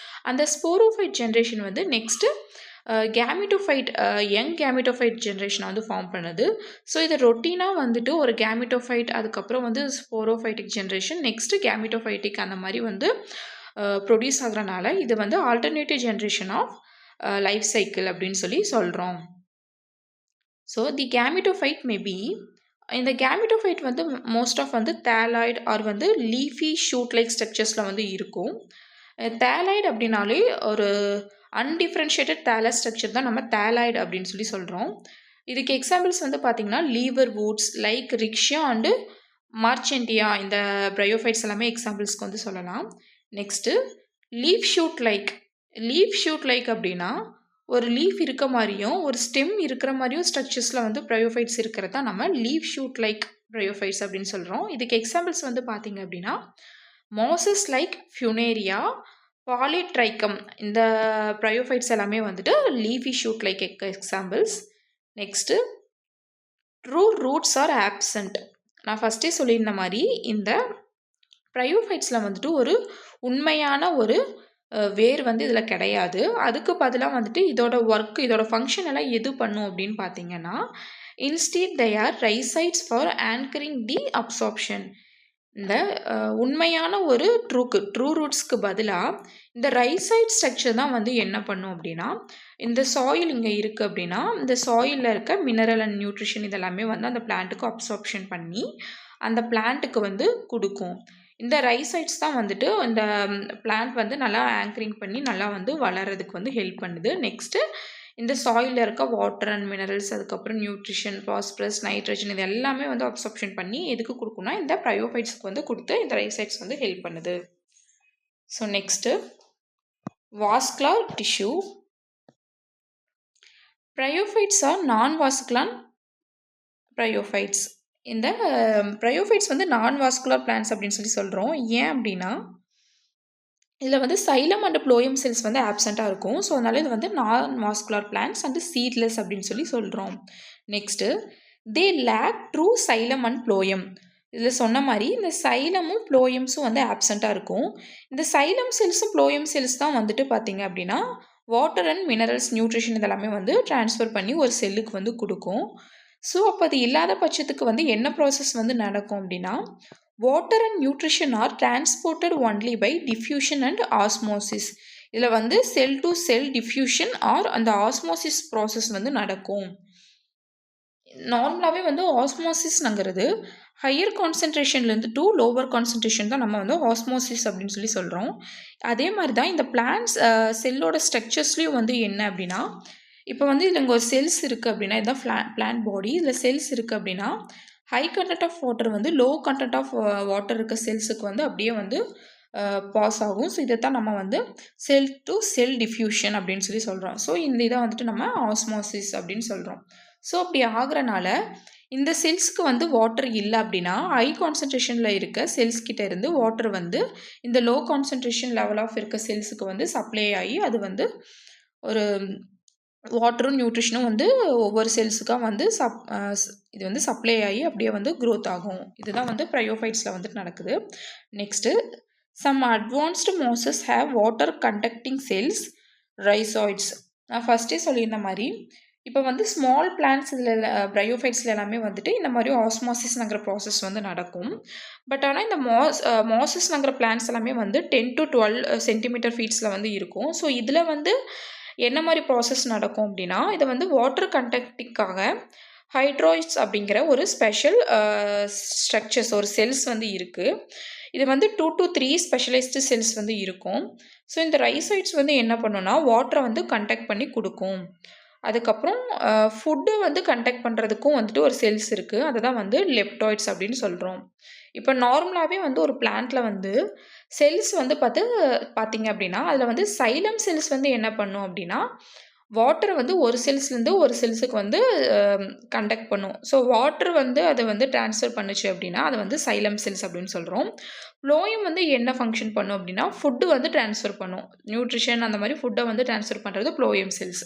S1: அந்த ஸ்போரோஃபைட் ஜென்ரேஷன் வந்து நெக்ஸ்ட்டு கேமிட்டோஃபைட் யங் கேமிட்டோஃபைட் ஜென்ரேஷனை வந்து ஃபார்ம் பண்ணுது. ஸோ இது ரொட்டீனாக வந்துட்டு ஒரு கேமிட்டோஃபைட் அதுக்கப்புறம் வந்து ஸ்போரோஃபைட்டிக் ஜென்ரேஷன் நெக்ஸ்ட்டு கேமிட்டோஃபைட்டிக் அந்த மாதிரி வந்து ப்ரொடியூஸ் ஆகிறனால இது வந்து alternative generation of life cycle அப்படின்னு சொல்கிறோம். ஸோ தி கேமிட்டோஃபைட் மேபி இந்த கேமிட்டோஃபைட் வந்து மோஸ்ட் ஆஃப் வந்து தேலாய்டு ஆர் வந்து லீஃபி ஷூட் லைக் ஸ்ட்ரக்சர்ஸில் வந்து இருக்கும். தேலாய்டு அப்படின்னாலே ஒரு அன்டிஃப்ரென்ஷியேட்டட் தேலஸ் ஸ்ட்ரக்சர் தான் நம்ம தேலாய்டு அப்படின்னு சொல்கிறோம். இதுக்கு எக்ஸாம்பிள்ஸ் வந்து பார்த்திங்கன்னா லீவர் வுட்ஸ் லைக் ரிக்ஷியா அண்டு மார்ச்சென்டியா இந்த ப்ரையோஃபைட்ஸ் எல்லாமே எக்ஸாம்பிள்ஸ்க்கு வந்து சொல்லலாம். நெக்ஸ்ட்டு லீஃப் ஷூட் லைக் அப்படின்னா ஒரு லீஃப் இருக்க மாதிரியும் ஒரு ஸ்டெம் இருக்கிற மாதிரியும் ஸ்ட்ரக்சர்ஸில் வந்து ப்ரையோஃபைட்ஸ் இருக்கிறது தான் நம்ம லீஃப் ஷூட் லைக் ப்ரையோஃபைட்ஸ் அப்படின்னு சொல்கிறோம். இதுக்கு எக்ஸாம்பிள்ஸ் வந்து பார்த்திங்க அப்படின்னா மோசஸ் லைக் ஃபியூனேரியா, பாலிட்ரைக்கம் இந்த ப்ரையோஃபைட்ஸ் எல்லாமே வந்துட்டு leafy shoot like examples. Next true roots R absent. நான் ஃபஸ்ட்டே சொல்லியிருந்த மாதிரி இந்த ப்ரையோஃபைட்ஸில் வந்துட்டு ஒரு உண்மையான ஒரு வேர் வந்து இதில் கிடையாது. அதுக்கு பதிலாக வந்துட்டு இதோட ஒர்க் இதோட ஃபங்க்ஷன் எல்லாம் எது பண்ணும் அப்படின்னு பார்த்தீங்கன்னா instead they are rhizoids for anchoring the absorption. இந்த உண்மையான ஒரு ட்ரூ ரூட்ஸ்க்கு பதிலாக இந்த ரைசைட் ஸ்ட்ரக்சர் தான் வந்து என்ன பண்ணும் அப்படின்னா இந்த சாயில் இங்கே இருக்குது அப்படின்னா இந்த சாயிலில் இருக்க மினரல் அண்ட் நியூட்ரிஷன் இதெல்லாமே வந்து அந்த பிளான்ட்டுக்கு அப்சார்ப்ஷன் பண்ணி அந்த பிளான்ட்டுக்கு வந்து கொடுக்கும். இந்த ரைசைட்ஸ் தான் வந்துட்டு இந்த பிளான்ட் வந்து நல்லா ஆங்கரிங் பண்ணி நல்லா வந்து வளர்கிறதுக்கு வந்து ஹெல்ப் பண்ணுது. நெக்ஸ்ட்டு இந்த சாயிலில் இருக்க வாட்டர் அண்ட் மினரல்ஸ் அதுக்கப்புறம் நியூட்ரிஷன் பாஸ்பரஸ் நைட்ரஜன் இது எல்லாமே வந்து அப்சார்ப்ஷன் பண்ணி எதுக்கு கொடுக்கும்னா இந்த ப்ரையோஃபைட்ஸ்க்கு வந்து கொடுத்து இந்த ரைசைட்ஸ் வந்து ஹெல்ப் பண்ணுது. So next vascular tissue. Bryophytes are non vascular bryophytes. இந்த ப்ரையோஃபைட்ஸ் வந்து நான் வாஸ்குலர் பிளான்ஸ் அப்படின்னு சொல்கிறோம். ஏன் அப்படின்னா இதில் வந்து சைலம் அண்ட் ப்ளோயம் செல்ஸ் வந்து ஆப்சண்ட்டாக இருக்கும். ஸோ அதனால் இது வந்து non vascular plants and seedless அப்படின்னு சொல்கிறோம். Next they lack true xylem and phloem. இதில் சொன்ன மாதிரி இந்த சைலமும் ப்ளோயம்ஸும் வந்து ஆப்சண்ட்டாக இருக்கும். இந்த சைலம் செல்ஸும் ப்ளோயம் செல்ஸ் தான் வந்துட்டு பார்த்திங்க அப்படின்னா வாட்டர் அண்ட் மினரல்ஸ் நியூட்ரிஷன் இதெல்லாமே வந்து ட்ரான்ஸ்ஃபர் பண்ணி ஒரு செல்லுக்கு வந்து கொடுக்கும். ஸோ அப்போ அது இல்லாத பட்சத்துக்கு வந்து என்ன ப்ராசஸ் வந்து நடக்கும் அப்படின்னா water and nutrition are transported only by diffusion and osmosis. இதில் வந்து cell to cell diffusion or அந்த ஆஸ்மோசிஸ் ப்ராசஸ் வந்து நடக்கும். நார்மலாகவே வந்து ஆஸ்மோசிஸ்ங்கிறது ஹையர் கான்சன்ட்ரேஷன்லேருந்து டு லோவர் கான்சன்ட்ரேஷன் தான் நம்ம வந்து ஆஸ்மோசிஸ் அப்படின்னு சொல்கிறோம். அதே மாதிரி தான் இந்த பிளான்ட்ஸ் செல்லோட ஸ்ட்ரக்சர்ஸ்லேயும் வந்து என்ன அப்படின்னா, இப்போ வந்து இதில் இங்கே ஒரு செல்ஸ் இருக்குது அப்படின்னா, இதுதான் பிளான்ட் பாடி. இதில் செல்ஸ் இருக்குது அப்படின்னா, ஹை கண்டென்ட் ஆஃப் வாட்டர் வந்து லோ கண்டென்ட் ஆஃப் வாட்டர் இருக்க செல்ஸுக்கு வந்து அப்படியே வந்து பாஸ் ஆகும். ஸோ இதை தான் நம்ம வந்து செல் டு செல் டிஃப்யூஷன் அப்படின்னு சொல்கிறோம். ஸோ இந்த இதை வந்துட்டு நம்ம ஆஸ்மோசிஸ் அப்படின்னு சொல்கிறோம். ஸோ அப்படி ஆகுறனால இந்த செல்ஸ்க்கு வந்து வாட்டர் இல்லை அப்படின்னா ஹை கான்சன்ட்ரேஷனில் இருக்க செல்ஸ் கிட்ட இருந்து வாட்டர் வந்து இந்த லோ கான்சன்ட்ரேஷன் லெவல் ஆஃப் இருக்க செல்ஸுக்கு வந்து சப்ளை ஆகி அது வந்து ஒரு வாட்டரும் நியூட்ரிஷனும் வந்து ஒவ்வொரு செல்ஸுக்காக வந்து இது வந்து சப்ளை ஆகி அப்படியே வந்து க்ரோத் ஆகும். இதுதான் வந்து ப்ரையோஃபைட்ஸில் வந்துட்டு நடக்குது. Next some advanced mosses have water conducting cells rhizoids. நான் ஃபஸ்ட்டே சொல்லியிருந்த மாதிரி இப்போ வந்து ஸ்மால் பிளான்ட்ஸ் இதில் ப்ரையோஃபைட்ஸில் எல்லாமே வந்துட்டு இந்த மாதிரி ஆஸ்மாசிஸ்ங்கிற ப்ராசஸ் வந்து நடக்கும். பட் ஆனால் இந்த மாசஸ்ங்கிற பிளான்ட்ஸ் எல்லாமே வந்து 10 to 12 சென்டிமீட்டர் ஃபீட்ஸில் வந்து இருக்கும். ஸோ இதில் வந்து என்ன மாதிரி ப்ராசஸ் நடக்கும் அப்படின்னா, இதை வந்து வாட்டர் கண்டக்டிங்காக ஹைட்ராய்ட்ஸ் அப்படிங்கிற ஒரு ஸ்பெஷல் ஸ்ட்ரக்சர்ஸ் ஒரு செல்ஸ் வந்து இருக்குது. இது வந்து 2 to 3 ஸ்பெஷலைஸ்டு செல்ஸ் வந்து இருக்கும். ஸோ இந்த ரைசைட்ஸ் வந்து என்ன பண்ணுன்னா வாட்டரை வந்து கண்டக்ட் பண்ணி கொடுக்கும். அதுக்கப்புறம் ஃபுட்டு வந்து கண்டக்ட் பண்ணுறதுக்கும் வந்துட்டு ஒரு செல்ஸ் இருக்குது. அதை தான் வந்து லெப்டாய்ட்ஸ் அப்படின்னு சொல்கிறோம். இப்போ நார்மலாகவே வந்து ஒரு பிளான்ட்டில் வந்து செல்ஸ் வந்து பார்த்தீங்க அப்படின்னா அதில் வந்து சைலம் செல்ஸ் வந்து என்ன பண்ணும் அப்படின்னா வாட்டரை வந்து ஒரு செல்ஸ்லேருந்து ஒரு செல்ஸுக்கு வந்து கண்டக்ட் பண்ணும். ஸோ வாட்டர் வந்து அதை வந்து ட்ரான்ஸ்ஃபர் பண்ணுச்சு அப்படின்னா அதை வந்து சைலம் செல்ஸ் அப்படின்னு சொல்கிறோம். ஃப்ளோயம் வந்து என்ன ஃபங்க்ஷன் பண்ணும் அப்படின்னா ஃபுட்டு வந்து ட்ரான்ஸ்ஃபர் பண்ணும். நியூட்ரிஷன் அந்த மாதிரி ஃபுட்டை வந்து ட்ரான்ஸ்ஃபர் பண்ணுறது ஃப்ளோயம் செல்ஸ்.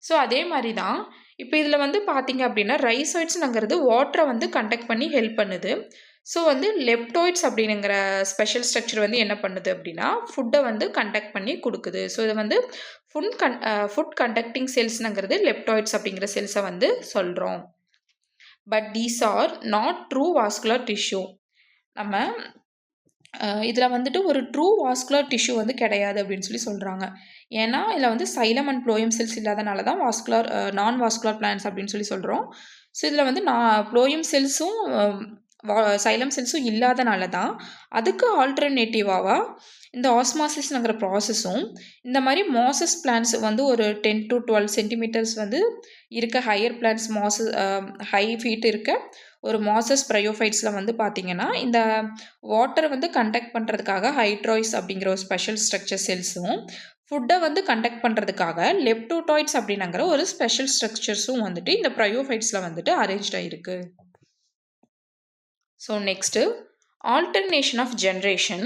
S1: ஸோ அதே மாதிரி தான் இப்போ இதில் வந்து பார்த்தீங்க அப்படின்னா ரைசாய்ட்ஸ்ங்கிறது வாட்டரை வந்து கண்டக்ட் பண்ணி ஹெல்ப் பண்ணுது. ஸோ வந்து லெப்டாய்ட்ஸ் அப்படிங்கிற ஸ்பெஷல் ஸ்ட்ரக்சர் வந்து என்ன பண்ணுது அப்படின்னா ஃபுட்டை வந்து கண்டக்ட் பண்ணி கொடுக்குது. ஸோ இது வந்து ஃபுட் கண்டக்டிங் செல்ஸ்ங்கிறது லெப்டாய்ட்ஸ் அப்படிங்கிற செல்ஸை வந்து சொல்கிறோம். But these are not true vascular tissue. நம்ம இதில் வந்துட்டு ஒரு ட்ரூ வாஸ்குலர் டிஷ்யூ வந்து கிடையாது அப்படின்னு சொல்கிறாங்க. ஏன்னா இதில் வந்து சைலம் அண்ட் ப்ளோயம் செல்ஸ் இல்லாதனால தான் நான் வாஸ்குலர் பிளான்ட்ஸ் அப்படின்னு சொல்கிறோம். ஸோ இதில் வந்து ப்ளோயம் செல்ஸும் சைலம் செல்ஸும் இல்லாதனால தான் அதுக்கு ஆல்டர்னேட்டிவாக இந்த ஆஸ்மாசிஸ்ங்கிற ப்ராசஸும் இந்த மாதிரி மாசஸ் பிளான்ட்ஸ் வந்து ஒரு 10 to 12 சென்டிமீட்டர்ஸ் வந்து இருக்க ஹையர் பிளான்ட்ஸ் ஹை ஃபீட் இருக்க ஒரு மாசஸ் ப்ரையோஃபைட்ஸில் வந்து பார்த்திங்கன்னா இந்த வாட்டரை வந்து கண்டக்ட் பண்ணுறதுக்காக ஹைட்ராய்ட்ஸ் அப்படிங்கிற ஒரு ஸ்பெஷல் ஸ்ட்ரக்சர் செல்ஸும் ஃபுட்டை வந்து கண்டக்ட் பண்ணுறதுக்காக லெப்டோடாய்ட்ஸ் அப்படிங்கிற ஒரு ஸ்பெஷல் ஸ்ட்ரக்சர்ஸும் வந்துட்டு இந்த ப்ரையோஃபைட்ஸில் வந்துட்டு அரேஞ்ச் ஆகிருக்கு. So next alternation of generation.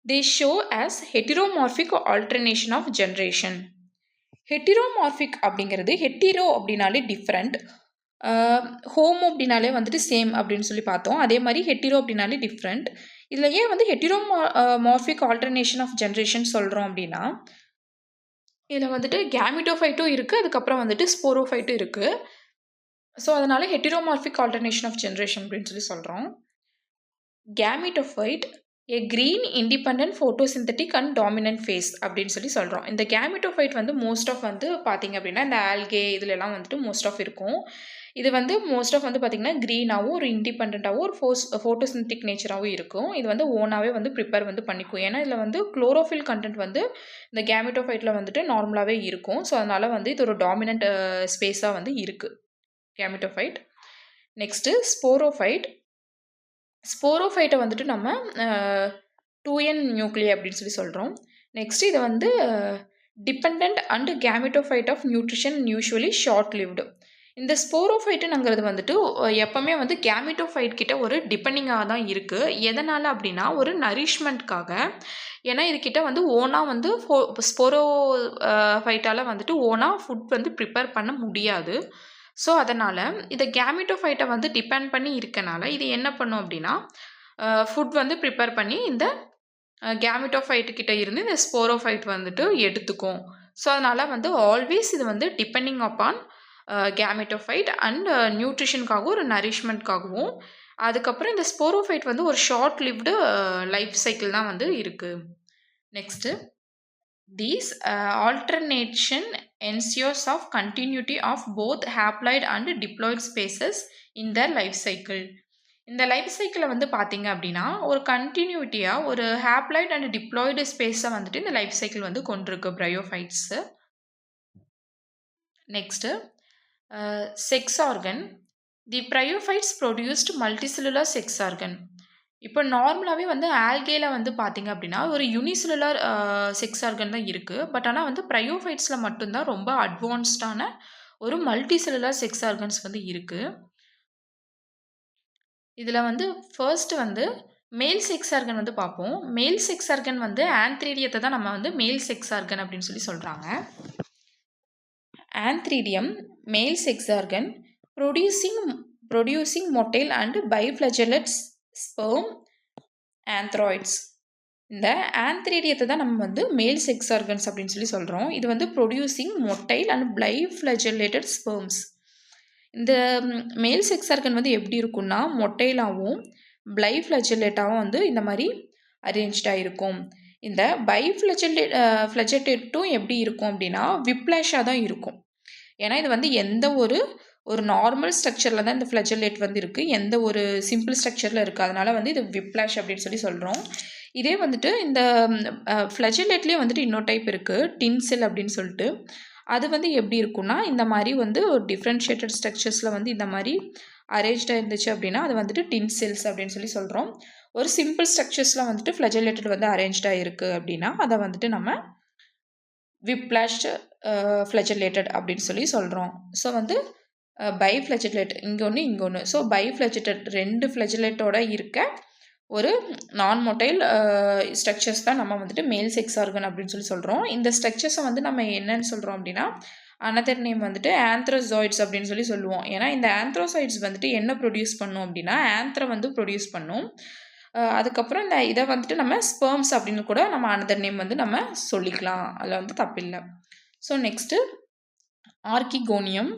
S1: They show as heteromorphic alternation of generation. ஹெட்டிரோமார்பிக் அப்படிங்கிறது ஹெட்டிரோ அப்படின்னாலே டிஃப்ரெண்ட், ஹோமோ அப்படின்னாலே வந்துட்டு சேம் அப்படின்னு பார்த்தோம். அதே மாதிரி ஹெட்டிரோ அப்படின்னாலே டிஃப்ரெண்ட். இதில் ஏன் வந்து ஹெட்டிரோமார்பிக் ஆல்டர்னேஷன் ஆஃப் ஜென்ரேஷன் சொல்கிறோம் அப்படின்னா இதில் வந்துட்டு கேமிட்டோஃபைட்டும் இருக்குது, அதுக்கப்புறம் வந்துட்டு ஸ்போரோஃபைட்டும் இருக்குது. ஸோ அதனால் ஹெட்டிரோமார்பிக் ஆல்டர்னேஷன் ஆஃப் ஜென்ரேஷன் அப்படின்னு சொல்கிறோம். Gametophyte a green independent photosynthetic and dominant phase அப்படின்னு சொல்கிறோம். இந்த கேமிட்டோஃபைட் வந்து மோஸ்ட் ஆஃப் வந்து பார்த்திங்க அப்படின்னா இந்த ஆல்கே இதுலலாம் வந்துட்டு மோஸ்ட் ஆஃப் இருக்கும். இது வந்து மோஸ்ட் ஆஃப் வந்து பார்த்திங்கன்னா க்ரீனாகவும் ஒரு இண்டிபெண்ட்டாகவும் ஒரு ஃபோட்டோசிந்தட்டிக் நேச்சராகவும் இருக்கும். இது வந்து ஓனாகவே வந்து ப்ரிப்பேர் வந்து பண்ணிக்கும். ஏன்னா இதில் வந்து குளோரோஃபில் கண்டென்ட் வந்து இந்த கேமிட்டோஃபைட்டில் வந்துட்டு நார்மலாகவே இருக்கும். ஸோ அதனால் வந்து இது ஒரு டாமினன்ட் ஸ்பேஸாக வந்து இருக்குது கேமிட்டோஃபைட். நெக்ஸ்ட்டு ஸ்போரோஃபைட்டை வந்துட்டு நம்ம 2n நியூக்ளியை அப்படின்னு சொல்கிறோம். நெக்ஸ்ட் இதை வந்து dependent and gametophyte of nutrition usually short lived. இந்த ஸ்போரோஃபைட்டுங்கிறது வந்துட்டு எப்போவுமே வந்து கேமிட்டோஃபைட் கிட்ட ஒரு டிபெண்டிங்காக தான் இருக்குது. எதனால் அப்படின்னா ஒரு நரிஷ்மெண்ட்காக. ஏன்னா இதுக்கிட்ட வந்து ஓனாக வந்து ஸ்போரோஃபைட்டால் வந்துட்டு ஓனாக ஃபுட் வந்து ப்ரிப்பேர் பண்ண முடியாது. ஸோ அதனால் இதை கேமிட்டோஃபைட்டை வந்து டிபெண்ட் பண்ணி இருக்கனால இது என்ன பண்ணும் அப்படின்னா ஃபுட் வந்து ப்ரிப்பேர் பண்ணி இந்த கேமிட்டோஃபைட்டுக்கிட்ட இருந்து இந்த ஸ்போரோஃபைட் வந்துட்டு எடுத்துக்கும். ஸோ அதனால் வந்து ஆல்வேஸ் இது வந்து டிபெண்டிங் அப்பான் கேமிட்டோஃபைட் அண்ட் நியூட்ரிஷனுக்காகவும் ஒரு நரிஷ்மெண்ட்காகவும். அதுக்கப்புறம் இந்த ஸ்போரோஃபைட் வந்து ஒரு ஷார்ட் லிவ்டு லைஃப் சைக்கிள் தான் வந்து இருக்குது. Next these alternation ensures of continuity of both haploid and diploid spaces in their life cycle. இந்த லைஃப் சைக்கிள வந்து பார்த்தீங்க அப்படின்னா, ஒரு கன்டினியூட்டியா ஒரு ஹேப்ளாய்ட் அண்ட் டிப்ளாய்டு ஸ்பேஸ வந்துட்டு இந்த லைஃப் சைக்கிள் வந்து கொண்டிருக்கு bryophytes. Next sex organ. The bryophytes produced multicellular sex organ. இப்போ நார்மலாவே வந்து ஆல்கேல வந்து பார்த்தீங்க அப்படின்னா, ஒரு யூனிசெல்லுலார் செக்ஸ் ஆர்கன் தான் இருக்கு. பட் ஆனா வந்து பிரையோஃபைட்ஸ்ல மட்டும் தான் ரொம்ப அட்வான்ஸ்டான ஒரு மல்டிசெல்லுலார் செக்ஸ் ஆர்கன்ஸ் வந்து இருக்கு. இதுல வந்து ஃபர்ஸ்ட் வந்து மேல் செக்ஸ் ஆர்கன் வந்து பார்ப்போம். மேல் செக்ஸ் ஆர்கன் வந்து ஆந்த்ரீடியத்த தான் நம்ம வந்து மேல் செக்ஸ் ஆர்கன் அப்படின்னு சொல்லி சொல்றாங்க. Antheridium male sex organ producing motile and biflagellate sperm anthroids. இந்த ஆந்த்ரீடியத்தை தான் நம்ம வந்து மேல் செக்ஸ் ஆர்கன்ஸ் அப்படின்னு சொல்லி சொல்கிறோம். இது வந்து ப்ரொடியூசிங் மொட்டைல் அண்ட் பைஃப்ளஜெல்லேட்டட் ஸ்பெர்ம்ஸ். இந்த மேல் செக்ஸ் ஆர்கன் வந்து எப்படி இருக்குன்னா மொட்டைலாகவும் பைஃப்ளஜெல்லேட்டாகவும் வந்து இந்த மாதிரி அரேஞ்ச்டாக இருக்கும். இந்த ஃப்ளஜெல்லேட்டும் எப்படி இருக்கும் அப்படின்னா விப்ளாஷாக தான் இருக்கும். ஏன்னா இது வந்து எந்த ஒரு நார்மல் ஸ்ட்ரக்சரில் தான் இந்த ஃப்ளஜெல்லேட் வந்து இருக்குது, எந்த ஒரு சிம்பிள் ஸ்ட்ரக்சரில் இருக்குது. அதனால் வந்து இது விப்ளாஷ் அப்படின்னு சொல்லி சொல்கிறோம். இதே வந்துட்டு இந்த ஃப்ளஜெல்லேட்லேயே வந்துட்டு இன்னொரு டைப் இருக்குது, டின்செல் அப்படின்னு சொல்லிட்டு. அது வந்து எப்படி இருக்குன்னா இந்த மாதிரி வந்து ஒரு டிஃப்ரென்ஷியேட்டட் ஸ்ட்ரக்சர்ஸில் வந்து இந்த மாதிரி அரேஞ்ச்டாக இருந்துச்சு அப்படின்னா அது வந்துட்டு டின்செல்ஸ் அப்படின்னு சொல்லி சொல்கிறோம். ஒரு சிம்பிள் ஸ்ட்ரக்சர்ஸில் வந்துட்டு ஃப்ளஜெல்லேட்டட் வந்து அரேஞ்ச்டாக இருக்குது அப்படின்னா அதை வந்துட்டு நம்ம விப்ளாஷ்ட் ஃப்ளஜெல்லேட்டட் அப்படின்னு சொல்லி சொல்கிறோம். ஸோ வந்து பைஃப்ளஜெல்லேட் இங்கே ஒன்று இங்கே ஒன்று. ஸோ பைஃப்ளஜெல்லேட் 2 ஃப்ளஜெல்லேட்டோட இருக்க ஒரு நான் மொட்டைல் ஸ்ட்ரக்சர்ஸ் தான் நம்ம வந்துட்டு மேல் செக்ஸ் ஆர்கன் அப்படின்னு சொல்லி சொல்கிறோம். இந்த ஸ்ட்ரக்சர்ஸை வந்து நம்ம என்னன்னு சொல்கிறோம் அப்படின்னா அனதர் நேம் வந்துட்டு ஆந்த்ரோசாய்ட்ஸ் அப்படின்னு சொல்லி சொல்லுவோம். ஏன்னா இந்த ஆந்த்ரோசாய்ட்ஸ் வந்துட்டு என்ன ப்ரொடியூஸ் பண்ணும் அப்படின்னா ஆந்த்ரை வந்து ப்ரொடியூஸ் பண்ணும். அதுக்கப்புறம் இந்த இதை வந்துட்டு நம்ம ஸ்பெர்ம்ஸ் அப்படின்னு கூட நம்ம அனதர் நேம் வந்து நம்ம சொல்லிக்கலாம், அதில் வந்து தப்பில்லை. So next archegonium.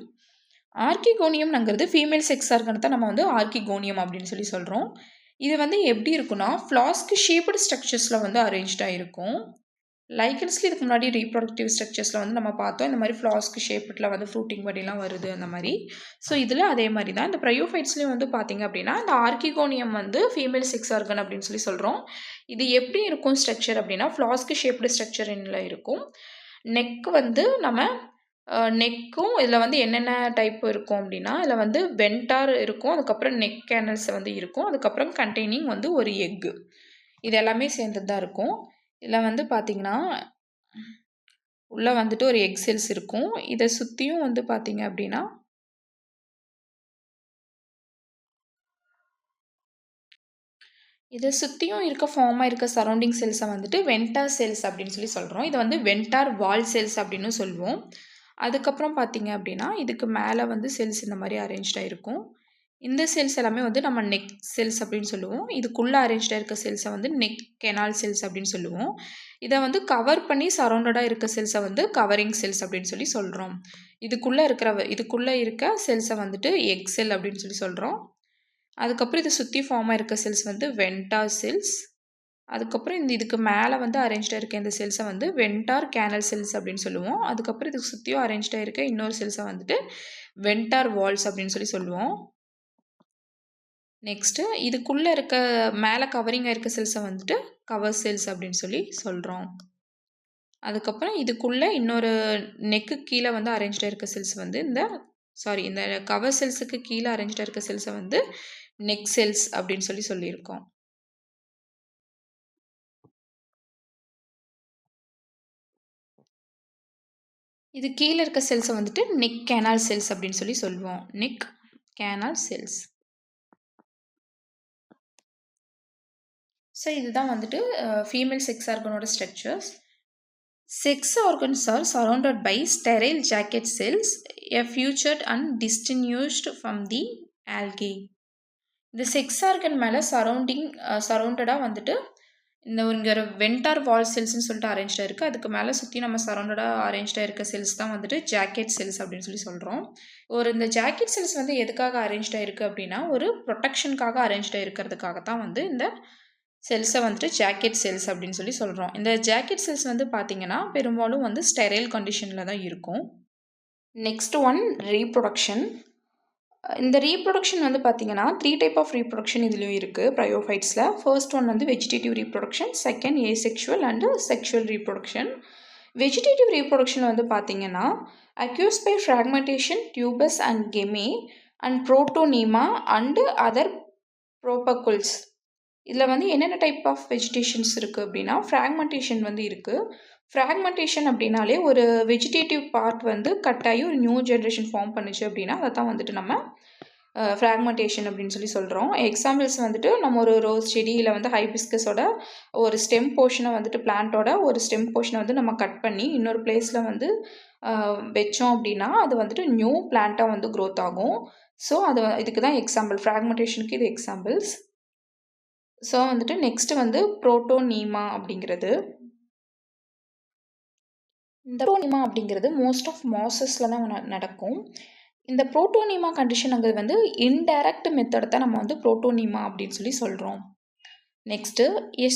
S1: ஆர்கிகோனியம்ங்கிறது ஃபீமேல் செக்ஸ் ஆர்கனை தான் நம்ம வந்து ஆர்கிகோனியம் அப்படின்னு சொல்லி சொல்கிறோம். இது வந்து எப்படி இருக்குன்னா ஃப்ளாஸ்க் ஷேப்டு ஸ்ட்ரக்சர்ஸில் வந்து அரேஞ்ச்டாக இருக்கும். லைக்கன்ஸ்ல இதுக்கு முன்னாடி ரீப்ரொடக்டிவ் ஸ்ட்ரக்சர்ஸில் வந்து நம்ம பார்த்தோம், இந்த மாதிரி ஃப்ளாஸ்க் ஷேப்பில் வந்து ஃப்ரூட்டிங் படிலாம் வருது அந்த மாதிரி. ஸோ இதில் அதே மாதிரி தான் இந்த ப்ரையோஃபைட்ஸ்லேயும் வந்து பார்த்தீங்க அப்படின்னா இந்த ஆர்கிகோனியம் வந்து ஃபீமேல் செக்ஸ் ஆர்கன் அப்படின்னு சொல்லி சொல்கிறோம். இது எப்படி இருக்கும் ஸ்ட்ரக்சர் அப்படின்னா ஃப்ளாஸ்க் ஷேப்டு ஸ்ட்ரக்சரில் இருக்கும். நெக் வந்து நம்ம நெக்கும் இதில் வந்து என்னென்ன டைப் இருக்கும் அப்படின்னா இதில் வந்து வென்டார் இருக்கும், அதுக்கப்புறம் நெக் கேனல்ஸ் வந்து இருக்கும், அதுக்கப்புறம் கண்டெய்னிங் வந்து ஒரு எக்கு. இது எல்லாமே சேர்ந்தது தான் இருக்கும். இதில் வந்து பார்த்திங்கன்னா உள்ளே வந்துட்டு ஒரு எக் செல்ஸ் இருக்கும். இதை சுற்றியும் வந்து பார்த்திங்க அப்படின்னா இதை சுற்றியும் இருக்க ஃபார்மாக இருக்க சரௌண்டிங் செல்ஸை வந்துட்டு வென்டார் செல்ஸ் அப்படின்னு சொல்லி சொல்கிறோம். இதை வந்து வென்டார் வால் செல்ஸ் அப்படின்னு சொல்லுவோம். அதுக்கப்புறம் பார்த்தீங்க அப்படின்னா இதுக்கு மேலே வந்து செல்ஸ் இந்த மாதிரி அரேஞ்ச்டாக இருக்கும். இந்த செல்ஸ் எல்லாமே வந்து நம்ம நெக் செல்ஸ் அப்படின்னு சொல்லுவோம். இதுக்குள்ளே அரேஞ்ச்டாக இருக்க செல்ஸை வந்து நெக் கெனால் செல்ஸ் அப்படின்னு சொல்லுவோம். இதை வந்து கவர் பண்ணி சரௌண்டடாக இருக்க செல்ஸை வந்து கவரிங் செல்ஸ் அப்படின்னு சொல்லி சொல்கிறோம். இதுக்குள்ளே இருக்க செல்ஸை வந்துட்டு எக் செல் அப்படின்னு சொல்லி சொல்கிறோம். அதுக்கப்புறம் இதை சுற்றி ஃபார்மாக இருக்க செல்ஸ் வந்து வென்டார் செல்ஸ். அதுக்கப்புறம் இதுக்கு மேலே வந்து அரேஞ்ச்டாக இருக்க இந்த செல்ஸை வந்து வென்டார் கேனல் செல்ஸ் அப்படின்னு சொல்லுவோம். அதுக்கப்புறம் இதுக்கு சுற்றியும் அரேஞ்ச்டாக இருக்க இன்னொரு செல்ஸை வந்துட்டு வென்டார் வால்ஸ் அப்படின்னு சொல்லி சொல்லுவோம். நெக்ஸ்ட்டு இதுக்குள்ளே இருக்க மேலே கவரிங்காக இருக்க செல்ஸை வந்துட்டு கவர் செல்ஸ் அப்படின்னு சொல்லி சொல்கிறோம். அதுக்கப்புறம் இதுக்குள்ளே இன்னொரு நெக்கு கீழே வந்து அரேஞ்ச்டாக இருக்க செல்ஸ் வந்து இந்த கவர் செல்ஸுக்கு கீழே அரேஞ்ச்டாக இருக்க செல்ஸை வந்து நெக் செல்ஸ் அப்படின்னு சொல்லி சொல்லியிருக்கோம். இது கீழே இருக்க செல்ஸை வந்துட்டு நெக் கேனால் செல்ஸ் அப்படின்னு சொல்லி சொல்லுவோம். Neck canal cells. ஸோ இதுதான் வந்துட்டு ஃபீமேல் செக்ஸ் ஆர்கனோட structures. Sex organs are surrounded by sterile jacket cells featured and distinguished from the algae. இந்த செக்ஸ் ஆர்கன் மேலே சரௌண்டடாக வந்துட்டு இங்கே ஒரு வென்டார் வால் செல்ஸ்ன்னு சொல்லிட்டு அரேஞ்ச்டாக இருக்குது. அதுக்கு மேலே சுற்றி நம்ம சரௌண்டடாக அரேஞ்ச்டாக இருக்க செல்ஸ் தான் வந்துட்டு ஜாக்கெட் செல்ஸ் அப்படின்னு சொல்லி சொல்கிறோம். இந்த ஜாக்கெட் செல்ஸ் வந்து எதுக்காக அரேஞ்ச்டாக இருக்குது அப்படின்னா ஒரு ப்ரொடெக்ஷனுக்காக அரேஞ்ச்டாக இருக்கிறதுக்காக தான் வந்து இந்த செல்ஸை வந்துட்டு ஜாக்கெட் செல்ஸ் அப்படின்னு சொல்லி சொல்கிறோம். இந்த ஜாக்கெட் செல்ஸ் வந்து பார்த்திங்கன்னா பெரும்பாலும் வந்து ஸ்டெரைல் கண்டிஷனில் தான் இருக்கும். Next one reproduction. இந்த ரீப்ரொடக்ஷன் வந்து பார்த்தீங்கன்னா 3 டைப் ஆஃப் ரீப்ரொடக்ஷன் இதுலேயும் இருக்குது ப்ரையோஃபைட்ஸில். ஃபர்ஸ்ட் ஒன் வந்து vegetative reproduction, second asexual and sexual reproduction. Vegetative reproduction வந்து பார்த்தீங்கன்னா occurs by fragmentation tubers and gemmae and protonema and other propagules. இதில் வந்து என்னென்ன டைப் ஆஃப் வெஜிடேஷன்ஸ் இருக்குது அப்படின்னா ஃப்ராக்மெண்டேஷன் வந்து இருக்குது. ஃப்ராக்மெண்டேஷன் அப்படின்னாலே ஒரு வெஜிடேட்டிவ் பார்ட் வந்து கட் ஆகி ஒரு நியூ ஜென்ரேஷன் ஃபார்ம் பண்ணுச்சு அப்படின்னா அதை தான் வந்துட்டு நம்ம ஃப்ராக்மெண்டேஷன் அப்படின்னு சொல்லி சொல்கிறோம். எக்ஸாம்பிள்ஸ் வந்துட்டு நம்ம ஒரு ரோஸ் செடியில் வந்து ஹைபிஸ்கஸோட ஒரு ஸ்டெம் போர்ஷனை வந்துட்டு பிளான்ட்டோட ஒரு ஸ்டெம் போர்ஷனை வந்து நம்ம கட் பண்ணி இன்னொரு பிளேஸில் வந்து வச்சோம் அப்படின்னா அது வந்துட்டு நியூ பிளான்ட்டாக வந்து க்ரோத் ஆகும். ஸோ அது இதுக்கு தான் எக்ஸாம்பிள், ஃப்ராக்மெண்டேஷனுக்கு இது எக்ஸாம்பிள்ஸ். ஸோ வந்துட்டு நெக்ஸ்ட்டு வந்து புரோட்டோனீமா அப்படிங்கிறது. இந்த புரோட்டோனீமா அப்படிங்கிறது மோஸ்ட் ஆஃப் மாசஸில் தான் நடக்கும். இந்த புரோட்டோனீமா கண்டிஷனுங்கிறது வந்து இன்டைரக்ட் மெத்தட் தான் நம்ம வந்து புரோட்டோனீமா அப்படின்னு சொல்லி சொல்கிறோம். Next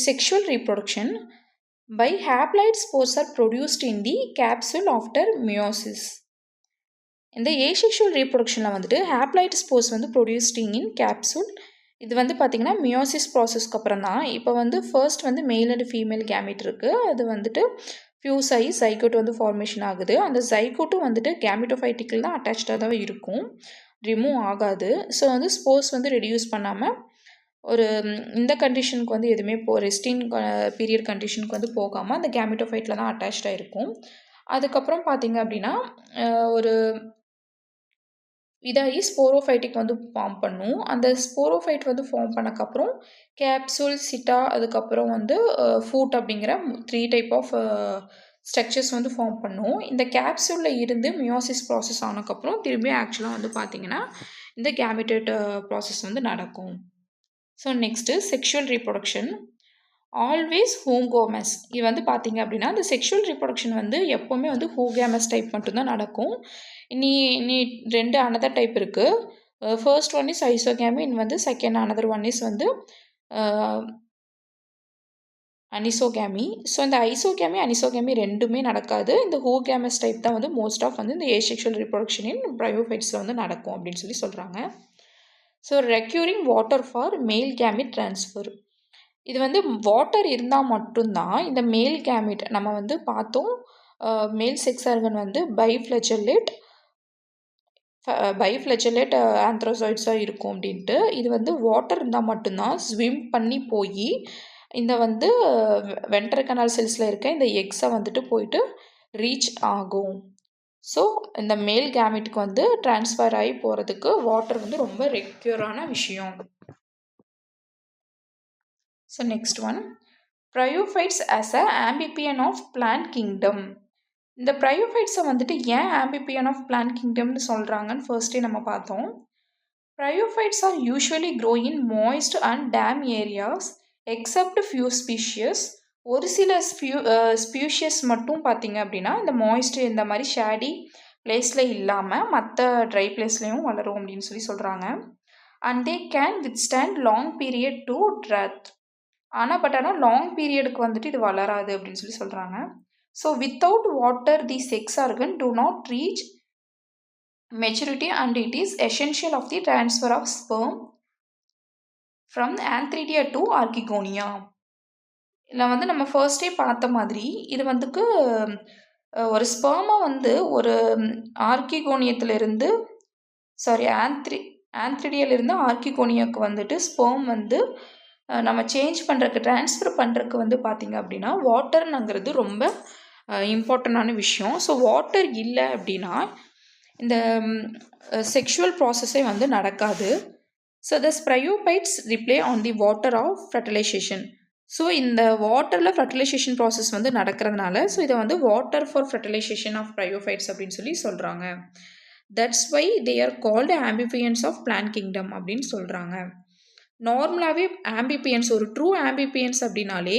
S1: sexual reproduction by haploid spores are produced in the capsule after meiosis. இந்த ஏசெக்ஷுவல் ரீப்ரொடக்ஷனில் வந்துட்டு ஹேப்ளாய்ட் ஸ்போர்ஸ் வந்து ப்ரொடியூஸ்டிங் இன் கேப்சூல். இது வந்து பார்த்திங்கன்னா மியோசிஸ் ப்ராசஸ்க்கு அப்புறம் தான். இப்போ வந்து ஃபர்ஸ்ட் வந்து மேல் அண்ட் ஃபீமேல் கேமெட் இருக்குது. அது வந்துட்டு ஃபியூஸ் ஆகி ஜைகோட் வந்து ஃபார்மேஷன் ஆகுது. அந்த ஜைகோட்டும் வந்துட்டு கேமிட்டோஃபைட்டிக்கில் தான் அட்டாச்சாக தான் இருக்கும், ரிமூவ் ஆகாது. ஸோ வந்து ஸ்போர்ஸ் வந்து ரெடியூஸ் பண்ணாமல் ஒரு இந்த கண்டிஷனுக்கு வந்து எதுவுமே ரெஸ்டின் பீரியட் கண்டிஷனுக்கு வந்து போகாமல் அந்த கேமிட்டோஃபைட்டில் தான் அட்டாச்சாக இருக்கும். அதுக்கப்புறம் பார்த்திங்க அப்படின்னா ஒரு இதாகி ஸ்போரோஃபைட்டிக் வந்து ஃபார்ம் பண்ணும். அந்த ஸ்போரோஃபைட் வந்து ஃபார்ம் பண்ணக்கப்புறம் கேப்சூல், சிட்டா, அதுக்கப்புறம் வந்து ஃபூட் அப்படிங்கிற 3 டைப் ஆஃப் ஸ்ட்ரக்சர்ஸ் வந்து ஃபார்ம் பண்ணும். இந்த கேப்சூலில் இருந்து மியோசிஸ் ப்ராசஸ் ஆனதுக்கப்புறம் திரும்பி ஆக்சுவலாக வந்து பார்த்திங்கன்னா இந்த கேமிட்டேட் ப்ராசஸ் வந்து நடக்கும். So next sexual reproduction always homogamous. இது வந்து பார்த்திங்க அப்படின்னா இந்த செக்ஷுவல் ரீப்ரொடக்ஷன் வந்து எப்போவுமே வந்து ஹோமோகேமஸ் டைப் மட்டும்தான் நடக்கும். இனி 2 அனதர் டைப் இருக்குது. ஃபர்ஸ்ட் ஒன் இஸ் ஐசோகேமி, இன்னும் வந்து செகண்ட் அனதர் ஒன் இஸ் வந்து அனிசோகேமி. ஸோ இந்த ஐசோகேமி அனிசோகேமி ரெண்டுமே நடக்காது. இந்த ஹோமோகேமஸ் டைப் தான் வந்து மோஸ்ட் ஆஃப் வந்து இந்த ஏசெக்ஷுவல் ரீப்ரொடக்ஷன் இன் ப்ரையோஃபைட்ஸில் வந்து நடக்கும் அப்படின்னு சொல்லி சொல்கிறாங்க. ஸோ ரெக்யூரிங் வாட்டர் ஃபார் மேல் கேமிட் ட்ரான்ஸ்ஃபர். இது வந்து வாட்டர் இருந்தால் மட்டும்தான் இந்த மேல் கேமிட் நம்ம வந்து பார்த்தோம். மேல் செக்ஸ் ஆர்கன் வந்து பைஃப்ளெஜலேட் ஆந்த்ரோசாய்ட்ஸாக இருக்கும் அப்படின்ட்டு. இது வந்து வாட்டர் இருந்தால் மட்டும்தான் ஸ்விம் பண்ணி போய் இந்த வந்து வென்ட்ரல் கனால் செல்ஸில் இருக்க இந்த எக்ஸை வந்துட்டு போயிட்டு ரீச் ஆகும். ஸோ இந்த மேல் கேமிட்டுக்கு வந்து ட்ரான்ஸ்ஃபர் ஆகி போகிறதுக்கு வாட்டர் வந்து ரொம்ப ரெக்யூரான விஷயம். So next one bryophytes as a amphibian of plant kingdom. இந்த ப்ரையோஃபைட்ஸை வந்துட்டு ஏன் ஆம்பிபியன் ஆஃப் பிளான்ட் கிங்டம்னு சொல்கிறாங்கன்னு ஃபர்ஸ்டே நம்ம பார்த்தோம். Bryophytes are usually grow in moist and damp areas except few species. ஒரு சில ஸ்பீஷியஸ் மட்டும் பார்த்திங்க அப்படின்னா இந்த மாய்ஸ்ட் இந்த மாதிரி ஷேடி பிளேஸில் இல்லாமல் மற்ற ட்ரை பிளேஸ்லேயும் வளரும் அப்படின்னு சொல்லி சொல்கிறாங்க. And they can withstand long period to drought. ஆனால் லாங் பீரியடுக்கு வந்துட்டு இது வளராது அப்படின்னு சொல்லி சொல்கிறாங்க. So without water the sex organ do not reach maturity and it is essential of the transfer of sperm from antheridia to archegonia. இதில் வந்து நம்ம ஃபர்ஸ்டே பார்த்த மாதிரி இது வந்துக்கு ஒரு ஸ்பெர்மை வந்து ஒரு ஆர்கிகோனியத்திலிருந்து ஆந்த்ரிடியாவிலிருந்து ஆர்கிகோனியாவுக்கு வந்துட்டு ஸ்பெர்ம் வந்து நம்ம சேஞ்ச் பண்ணுறதுக்கு ட்ரான்ஸ்ஃபர் பண்ணுறதுக்கு வந்து பார்த்திங்க அப்படின்னா வாட்டர்னுங்கிறது ரொம்ப இம்பார்ட்டண்டான விஷயம். ஸோ வாட்டர் இல்லை அப்படின்னா இந்த செக்ஷுவல் ப்ராசஸே வந்து நடக்காது. ஸோ த ப்ரையோஃபைட்ஸ் ரிப்ளை on the water of fertilization. So இந்த வாட்டரில் ஃபர்டிலைசேஷன் ப்ராசஸ் வந்து நடக்கிறதுனால ஸோ இதை வந்து water for fertilization of bryophytes அப்படின்னு சொல்லி சொல்கிறாங்க. That's why they are called amphibians of plant kingdom அப்படின்னு சொல்கிறாங்க. நார்மலாகவே ஆம்பிபியன்ஸ் ஒரு ட்ரூ ஆம்பிபியன்ஸ் அப்படின்னாலே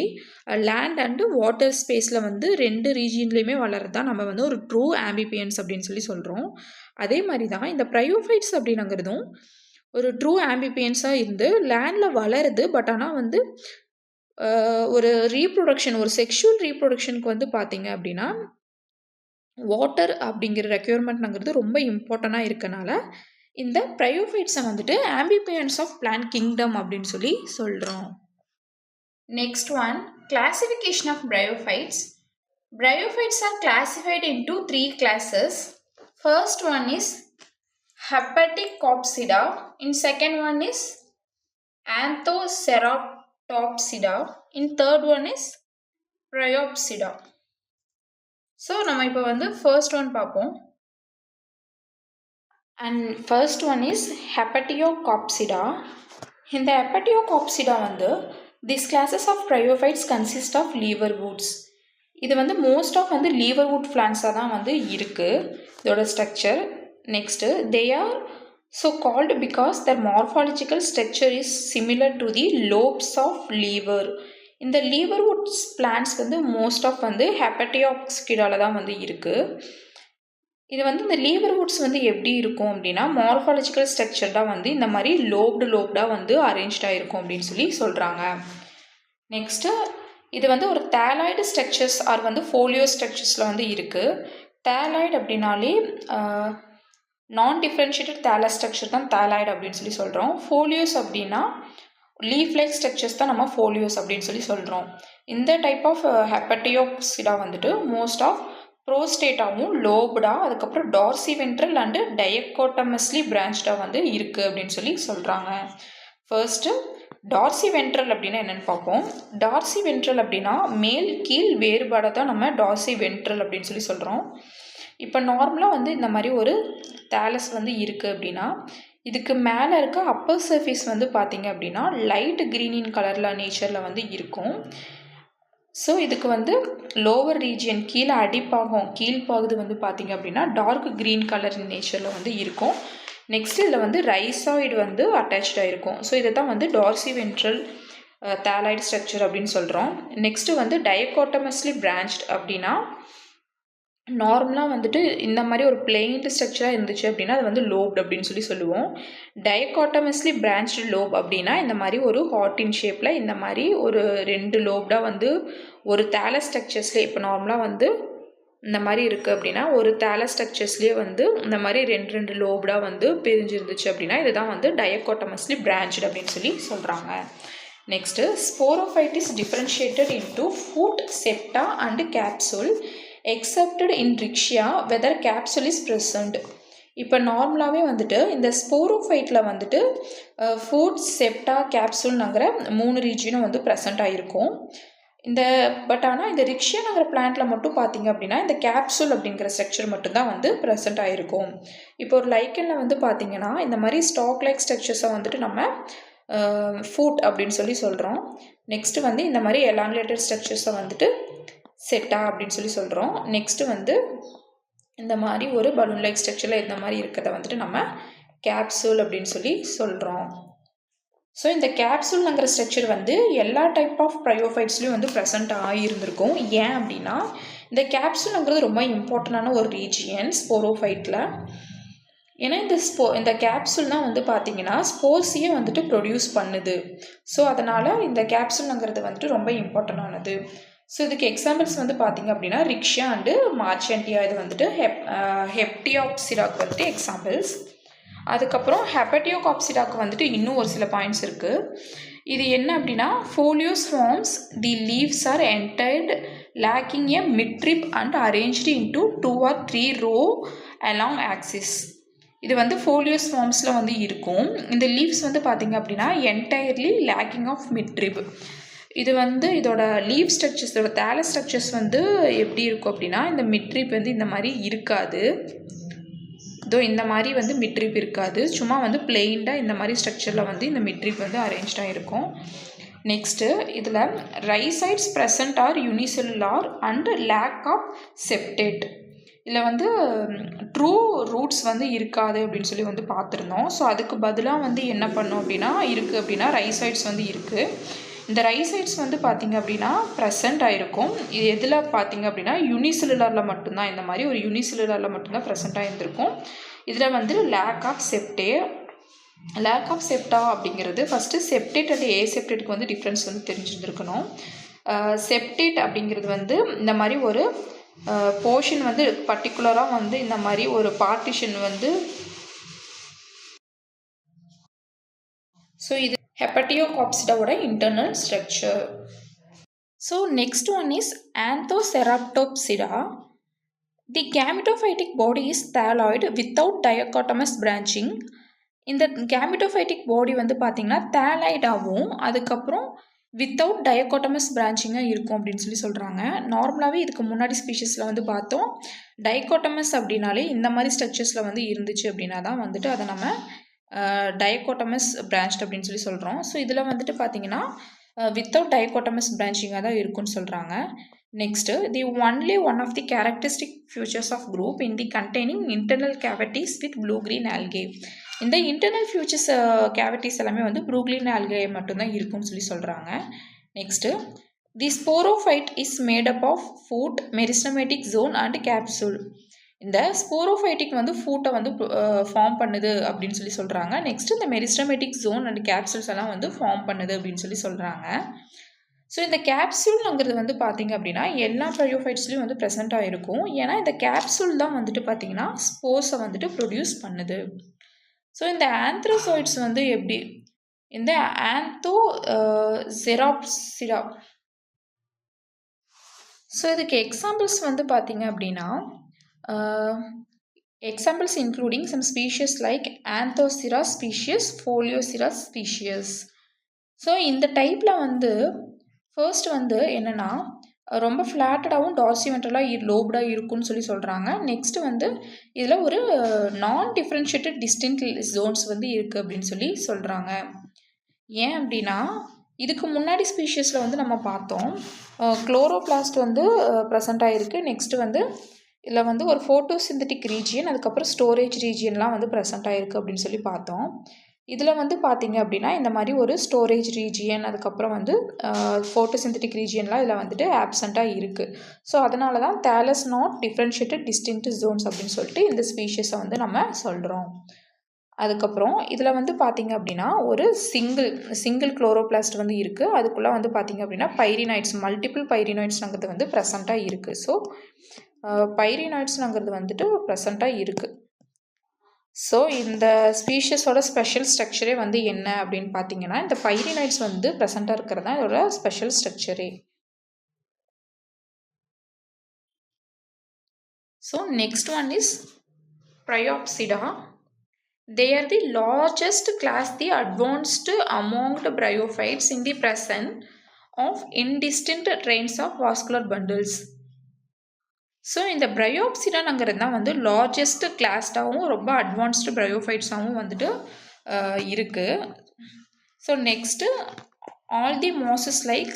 S1: லேண்ட் அண்டு வாட்டர் ஸ்பேஸில் வந்து 2 ரீஜியன்லேயுமே வளர்றது தான் நம்ம வந்து ஒரு ட்ரூ ஆம்பிபியன்ஸ் அப்படின்னு சொல்லி சொல்கிறோம். அதே மாதிரி தான் இந்த ப்ரையோஃபைட்ஸ் அப்படின்னுங்கிறதும் ஒரு ட்ரூ ஆம்பிபியன்ஸாக இருந்து லேண்டில் வளருது. பட் ஆனால் வந்து ஒரு ரீப்ரொடக்ஷன் ஒரு செக்ஷுவல் ரீப்ரொடக்ஷனுக்கு வந்து பார்த்திங்க அப்படின்னா வாட்டர் அப்படிங்கிற ரெக்யர்மெண்ட்ங்கிறது ரொம்ப இம்பார்ட்டண்ட்டாக இருக்கனால இந்த ப்ரையோஃபைட்ஸை வந்துட்டு ஆம்பிபியன்ஸ் ஆஃப் பிளான்ட் கிங்டம் அப்படின்னு சொல்லி சொல்கிறோம். Next one, classification of bryophytes. Bryophytes are classified into 3 classes. First one is Hepaticopsida. In second one is Anthoceratopsida. In third one is Bryopsida. So நம்ம இப்போ வந்து first one பார்ப்போம். And first one is Hepatiocopsida. இந்த Hepatiocopsida வந்து these classes of bryophytes consist of liverwoods. இது வந்து மோஸ்ட் ஆஃப் வந்து லீவர்வுட் பிளான்ஸாக தான் வந்து இருக்குது இதோட structure. Next they are so called because their morphological structure is similar to the lobes of liver. இந்த லீவர்வுட்ஸ் பிளான்ஸ் வந்து மோஸ்ட் ஆஃப் வந்து ஹெப்பட்டியாக்ஸ்கிடால தான் வந்து இருக்குது. இது வந்து இந்த லீவர்வுட்ஸ் வந்து எப்படி இருக்கும் அப்படின்னா மார்ஃபாலஜிக்கல் ஸ்ட்ரக்சர் தான் வந்து இந்த மாதிரி லோப்டாக வந்து அரேஞ்ச்டாக இருக்கும் அப்படின்னு சொல்லி சொல்கிறாங்க. நெக்ஸ்ட்டு இது வந்து ஒரு தேலாய்டு ஸ்ட்ரக்சர்ஸ் ஆர் வந்து ஃபோலியோ ஸ்ட்ரக்சர்ஸில் வந்து இருக்குது. தேலாய்டு அப்படின்னாலே நான் டிஃப்ரென்ஷியேட்டட் தேலா ஸ்ட்ரக்சர் தான் தேலாய்டு அப்படின்னு சொல்லி சொல்கிறோம். ஃபோலியோஸ் அப்படின்னா லீஃப் லைக் ஸ்ட்ரக்சர்ஸ் தான் நம்ம ஃபோலியோஸ் அப்படின்னு சொல்லி சொல்கிறோம். இந்த டைப் ஆஃப் ஹெப்பட்டியோக்சிடா வந்துட்டு மோஸ்ட் ஆஃப் ப்ரோஸ்டேட்டாவும் லோப்டா அதுக்கப்புறம் டார்சி வென்ட்ரல் அண்டு டயக்கோட்டமஸ்லி பிரான்ச்டாக வந்து இருக்குது அப்படின்னு சொல்லி சொல்கிறாங்க. ஃபர்ஸ்ட்டு டார்சி வென்ட்ரல் அப்படின்னா என்னென்னு பார்ப்போம். டார்சி வென்ட்ரல் அப்படின்னா மேல் கீழ் வேறுபாடை தான் நம்ம டார்சி வென்ட்ரல் அப்படின்னு சொல்லி சொல்கிறோம். இப்போ நார்மலாக வந்து இந்த மாதிரி ஒரு தேலஸ் வந்து இருக்குது அப்படின்னா இதுக்கு மேலே இருக்க அப்பர் சர்ஃபேஸ் வந்து பார்த்திங்க அப்படின்னா லைட் க்ரீனின் கலரில் நேச்சரில் வந்து இருக்கும். ஸோ இதுக்கு வந்து லோவர் ரீஜியன் கீழே அடிப்பாகம் கீழ்ப்பாகுது வந்து பார்த்திங்க அப்படின்னா டார்க் க்ரீன் கலர் நேச்சரில் வந்து இருக்கும். நெக்ஸ்ட் இதில் வந்து ரைசாய்டு வந்து அட்டாச்சாக இருக்கும். ஸோ இதை தான் வந்து டார்சி வென்ட்ரல் தேலாய்டு ஸ்ட்ரக்சர் அப்படின்னு சொல்கிறோம். நெக்ஸ்ட்டு வந்து டயக்கோட்டமஸ்லி பிரான்ச்ட் அப்படின்னா நார்மலாக வந்துட்டு இந்த மாதிரி ஒரு பிளெயின்டு ஸ்ட்ரக்சராக இருந்துச்சு அப்படின்னா அது வந்து லோப்டு அப்படின்னு சொல்லி சொல்லுவோம். டயக்கோட்டமஸ்லி பிரான்ச்டு லோப் அப்படின்னா இந்த மாதிரி ஒரு ஹார்டின் ஷேப்பில் இந்த மாதிரி ஒரு 2 லோப்டாக வந்து ஒரு தேலஸ் ஸ்ட்ரக்சர்ஸ்லேயே இப்போ நார்மலாக வந்து இந்த மாதிரி இருக்குது அப்படின்னா ஒரு தேலஸ் ஸ்ட்ரக்சர்ஸ்லேயே வந்து இந்த மாதிரி 2 லோப்டாக வந்து பிரிஞ்சிருந்துச்சு அப்படின்னா இதுதான் வந்து டயக்கோட்டமஸ்லி பிரான்ச்டு அப்படின்னு சொல்லி சொல்கிறாங்க. Next sporophyte is differentiated into foot, septa and capsule excepted in Riccia whether capsule is present. இப்போ நார்மலாகவே வந்துட்டு இந்த ஸ்போரோஃபைட்டில் வந்துட்டு ஃபுட், செப்டா, கேப்சூல்ங்கிற 3 ரீஜியனும் வந்து ப்ரெசண்ட் ஆகிருக்கும். ஆனால் இந்த ரிக்ஷியாங்கிற பிளான்ட்டில் மட்டும் பார்த்திங்க அப்படின்னா இந்த கேப்சூல் அப்படிங்கிற ஸ்ட்ரக்சர் மட்டும்தான் வந்து ப்ரெசென்ட் ஆகிருக்கும். இப்போ ஒரு லைக்கனில் வந்து பார்த்திங்கன்னா இந்த மாதிரி ஸ்டாக் லைக் ஸ்ட்ரக்சர்ஸை வந்துட்டு நம்ம ஃபுட் அப்படின்னு சொல்லி சொல்கிறோம். நெக்ஸ்ட்டு வந்து இந்த மாதிரி எலாங்குலேட்டட் ஸ்ட்ரக்சர்ஸை வந்துட்டு செட்டா அப்படின்னு சொல்லி சொல்கிறோம். நெக்ஸ்ட்டு வந்து இந்த மாதிரி ஒரு பலூன் லைக் ஸ்ட்ரக்சரில் இந்த மாதிரி இருக்கிறத வந்துட்டு நம்ம கேப்சூல் அப்படின்னு சொல்லி சொல்கிறோம். ஸோ இந்த கேப்சூல்ங்கிற ஸ்ட்ரக்சர் வந்து எல்லா டைப் ஆஃப் ப்ரையோஃபைட்ஸ்லையும் வந்து ப்ரெசென்ட் ஆகியிருந்திருக்கும். ஏன் அப்படின்னா இந்த கேப்சூலுங்கிறது ரொம்ப இம்பார்ட்டண்டான ஒரு ரீஜியன் ஸ்போரோஃபைட்டில். ஏன்னா இந்த கேப்சூல் தான் வந்து பார்த்திங்கன்னா ஸ்போர்ஸையே வந்துட்டு ப்ரொடியூஸ் பண்ணுது. ஸோ அதனால் இந்த கேப்சூலுங்கிறது வந்துட்டு ரொம்ப இம்பார்ட்டண்டானது. ஸோ இதுக்கு எக்ஸாம்பிள்ஸ் வந்து பார்த்திங்க அப்படின்னா ரிக்ஷியா அண்டு மார்ச்சன்டியா இது வந்துட்டு ஹெப்டியாப்சிடாக்கு வந்துட்டு எக்ஸாம்பிள்ஸ். அதுக்கப்புறம் ஹெப்பட்டியோகாப்சிடாக்கு வந்துட்டு இன்னும் ஒரு சில பாயிண்ட்ஸ் இருக்குது. இது என்ன அப்படின்னா foliose forms the leaves are entire lacking a midrib and arranged into 2 or 3 row along axis. இது வந்து ஃபோலியோஸ் ஃபார்ம்ஸில் வந்து இருக்கும். இந்த லீவ்ஸ் வந்து பார்த்திங்க அப்படின்னா என்டையர்லி லேக்கிங் ஆஃப் மிட்ரிப். இது வந்து இதோட லீவ் ஸ்ட்ரக்சர்ஸ் இதோட தேலஸ் ஸ்ட்ரக்சர்ஸ் வந்து எப்படி இருக்கும் அப்படின்னா இந்த மிட்ரிப் வந்து இந்த மாதிரி இருக்காது. இந்த மாதிரி வந்து மிட்ரிப் இருக்காது. சும்மா வந்து பிளெயின்டாக இந்த மாதிரி ஸ்ட்ரக்சரில் வந்து இந்த மிட்ரிப் வந்து அரேஞ்ச்டாக இருக்கும். நெக்ஸ்ட்டு இதில் rhizoids present are unicellular and lack of septate. இதில் வந்து ட்ரூ ரூட்ஸ் வந்து இருக்காது அப்படின்னு சொல்லி வந்து பார்த்துருந்தோம். ஸோ அதுக்கு பதிலாக வந்து என்ன பண்ணோம் அப்படின்னா இருக்குது அப்படின்னா ரைசைட்ஸ் வந்து இருக்குது. இந்த ரைசைட்ஸ் வந்து பார்த்திங்க அப்படின்னா ப்ரெசென்ட் ஆகிருக்கும். இது எதில் பார்த்திங்க அப்படின்னா யூனிசெல்லுலாரில் மட்டும்தான் இந்த மாதிரி ஒரு யூனிசெல்லுலாரில் மட்டும்தான் ப்ரெசென்ட் ஆகிருந்திருக்கும். இதில் வந்து லேக் ஆஃப் செப்டா அப்படிங்கிறது ஃபஸ்ட்டு செப்டேட் அண்ட் ஏசெப்டேட்டுக்கு வந்து டிஃப்ரென்ஸ் வந்து தெரிஞ்சுருந்துருக்கணும். செப்டேட் அப்படிங்கிறது வந்து இந்த மாதிரி ஒரு போர்ஷன் வந்து பர்டிகுலராக வந்து இந்த மாதிரி ஒரு பார்ட்டிஷன் வந்து ஸோ இது ஹெப்படியோகாப்சிடாவோட internal structure. So next one is anthocerotopsida. The gametophytic body is thalloid without dichotomous branching. இந்த கேமிட்டோஃபைட்டிக் பாடி வந்து பார்த்திங்கன்னா தாலாய்டாகவும் அதுக்கப்புறம் வித்தவுட் டயகோட்டமஸ் பிரான்ச்சிங்காக இருக்கும் அப்படின்னு சொல்கிறாங்க. நார்மலாகவே இதுக்கு முன்னாடி ஸ்பீஷஸில் வந்து பார்த்தோம், டைகோட்டமஸ் அப்படின்னாலே இந்த மாதிரி ஸ்ட்ரக்சர்ஸில் வந்து இருந்துச்சு அப்படின்னா தான் வந்துட்டு அதை நம்ம டயகோட்டமஸ் பிரான்ச்ட் அப்படின்னு சொல்கிறோம். ஸோ இதில் வந்துட்டு பார்த்திங்கன்னா வித்தவுட் டயகோட்டமஸ் பிரான்ச்சிங்காக தான் இருக்குன்னு சொல்கிறாங்க. Next the only one of the characteristic features of group in the containing internal cavities with blue green algae. இந்த இன்டர்னல் ஃபியூச்சர்ஸ் கேவிட்டிஸ் எல்லாமே வந்து ப்ளூ கிரீன் ஆல்கே மட்டும்தான் இருக்குன்னு சொல்கிறாங்க. Next the sporophyte is made up of foot, meristematic zone and capsule. இந்த ஸ்போரோஃபைட்டிக் வந்து ஃபூட்டை வந்து ஃபார்ம் பண்ணுது அப்படின்னு சொல்கிறாங்க. நெக்ஸ்ட் இந்த மெரிஸ்டமேட்டிக் ஜோன் அண்ட் கேப்சூல்ஸ் எல்லாம் வந்து ஃபார்ம் பண்ணுது அப்படின்னு சொல்கிறாங்க. ஸோ இந்த கேப்சூல்ங்கிறது வந்து பார்த்திங்க அப்படின்னா எல்லா ப்ரையோஃபைட்ஸ்லையும் வந்து ப்ரெசென்ட்டாக இருக்கும். ஏன்னா இந்த கேப்சூல் தான் வந்துட்டு பார்த்திங்கன்னா ஸ்போர்ஸை வந்துட்டு ப்ரொடியூஸ் பண்ணுது. ஸோ இந்த ஆந்த்ரோசாய்ட்ஸ் வந்து எப்படி, இந்த ஆந்தோசெராப்சிடா. ஸோ இதுக்கு எக்ஸாம்பிள்ஸ் வந்து பார்த்திங்க அப்படின்னா examples including some species like Anthocera species, Foliocera species. So இந்த டைப்பில் வந்து ஃபர்ஸ்ட் வந்து என்னென்னா ரொம்ப ஃப்ளாட்டடாகவும் டார்சிவென்ட்ரலாக லோப்டாக இருக்குன்னு சொல்கிறாங்க. நெக்ஸ்ட் வந்து இதில் ஒரு நான் டிஃப்ரென்ஷியேட்டட் டிஸ்டிங்க்ட் ஜோன்ஸ் வந்து இருக்குது அப்படின்னு சொல்கிறாங்க. ஏன் அப்படின்னா இதுக்கு முன்னாடி ஸ்பீஷியஸில் வந்து நம்ம பார்த்தோம் குளோரோபிளாஸ்ட் வந்து ப்ரெசென்ட் ஆகிருக்கு. நெக்ஸ்ட்டு வந்து இதில் வந்து ஒரு ஃபோட்டோசிந்தட்டிக் ரீஜியன், அதுக்கப்புறம் ஸ்டோரேஜ் ரீஜியன்லாம் வந்து ப்ரெசென்ட் ஆகிருக்கு அப்படின்னு பார்த்தோம். இதில் வந்து பார்த்திங்க அப்படின்னா இந்த மாதிரி ஒரு ஸ்டோரேஜ் ரீஜியன், அதுக்கப்புறம் வந்து ஃபோட்டோசிந்தட்டிக் ரீஜியன்லாம் இதில் வந்துட்டு ஆப்சண்ட்டாக இருக்குது. ஸோ அதனால தான் thallus not differentiated distinct Jones அப்படின்னு சொல்லிட்டு இந்த ஸ்பீஷஸை வந்து நம்ம சொல்கிறோம். அதுக்கப்புறம் இதில் வந்து பார்த்திங்க அப்படின்னா ஒரு சிங்கிள் குளோரோபிளாஸ்ட் வந்து இருக்குது. அதுக்குள்ளே வந்து பார்த்திங்க அப்படின்னா பைரினாய்ட்ஸ், மல்டிபிள் பைரினாய்ட்ஸ்ங்கிறது வந்து ப்ரெசண்ட்டாக இருக்குது. ஸோ பைரினாய்ட்ஸ்ங்கிறது வந்துட்டு ப்ரெசண்ட்டாக இருக்குது. ஸோ இந்த ஸ்பீஷஸோட ஸ்பெஷல் ஸ்ட்ரக்சரே வந்து என்ன அப்படின்னு பார்த்தீங்கன்னா இந்த பைரினாய்ட்ஸ் வந்து ப்ரெசண்ட்டாக இருக்கிறது தான் இதோட ஸ்பெஷல் ஸ்ட்ரக்சரே. So next one is Bryopsida. They are the largest class, the advanced among the bryophytes in the presence of indistinct trains of vascular bundles. So இந்த Bryopsidaங்கிறது தான் வந்து லார்ஜஸ்ட் கிளாஸ்டாகவும் ரொம்ப அட்வான்ஸ்டு ப்ரையோஃபைட்ஸாகவும் வந்துட்டு இருக்குது. So next all the mosses like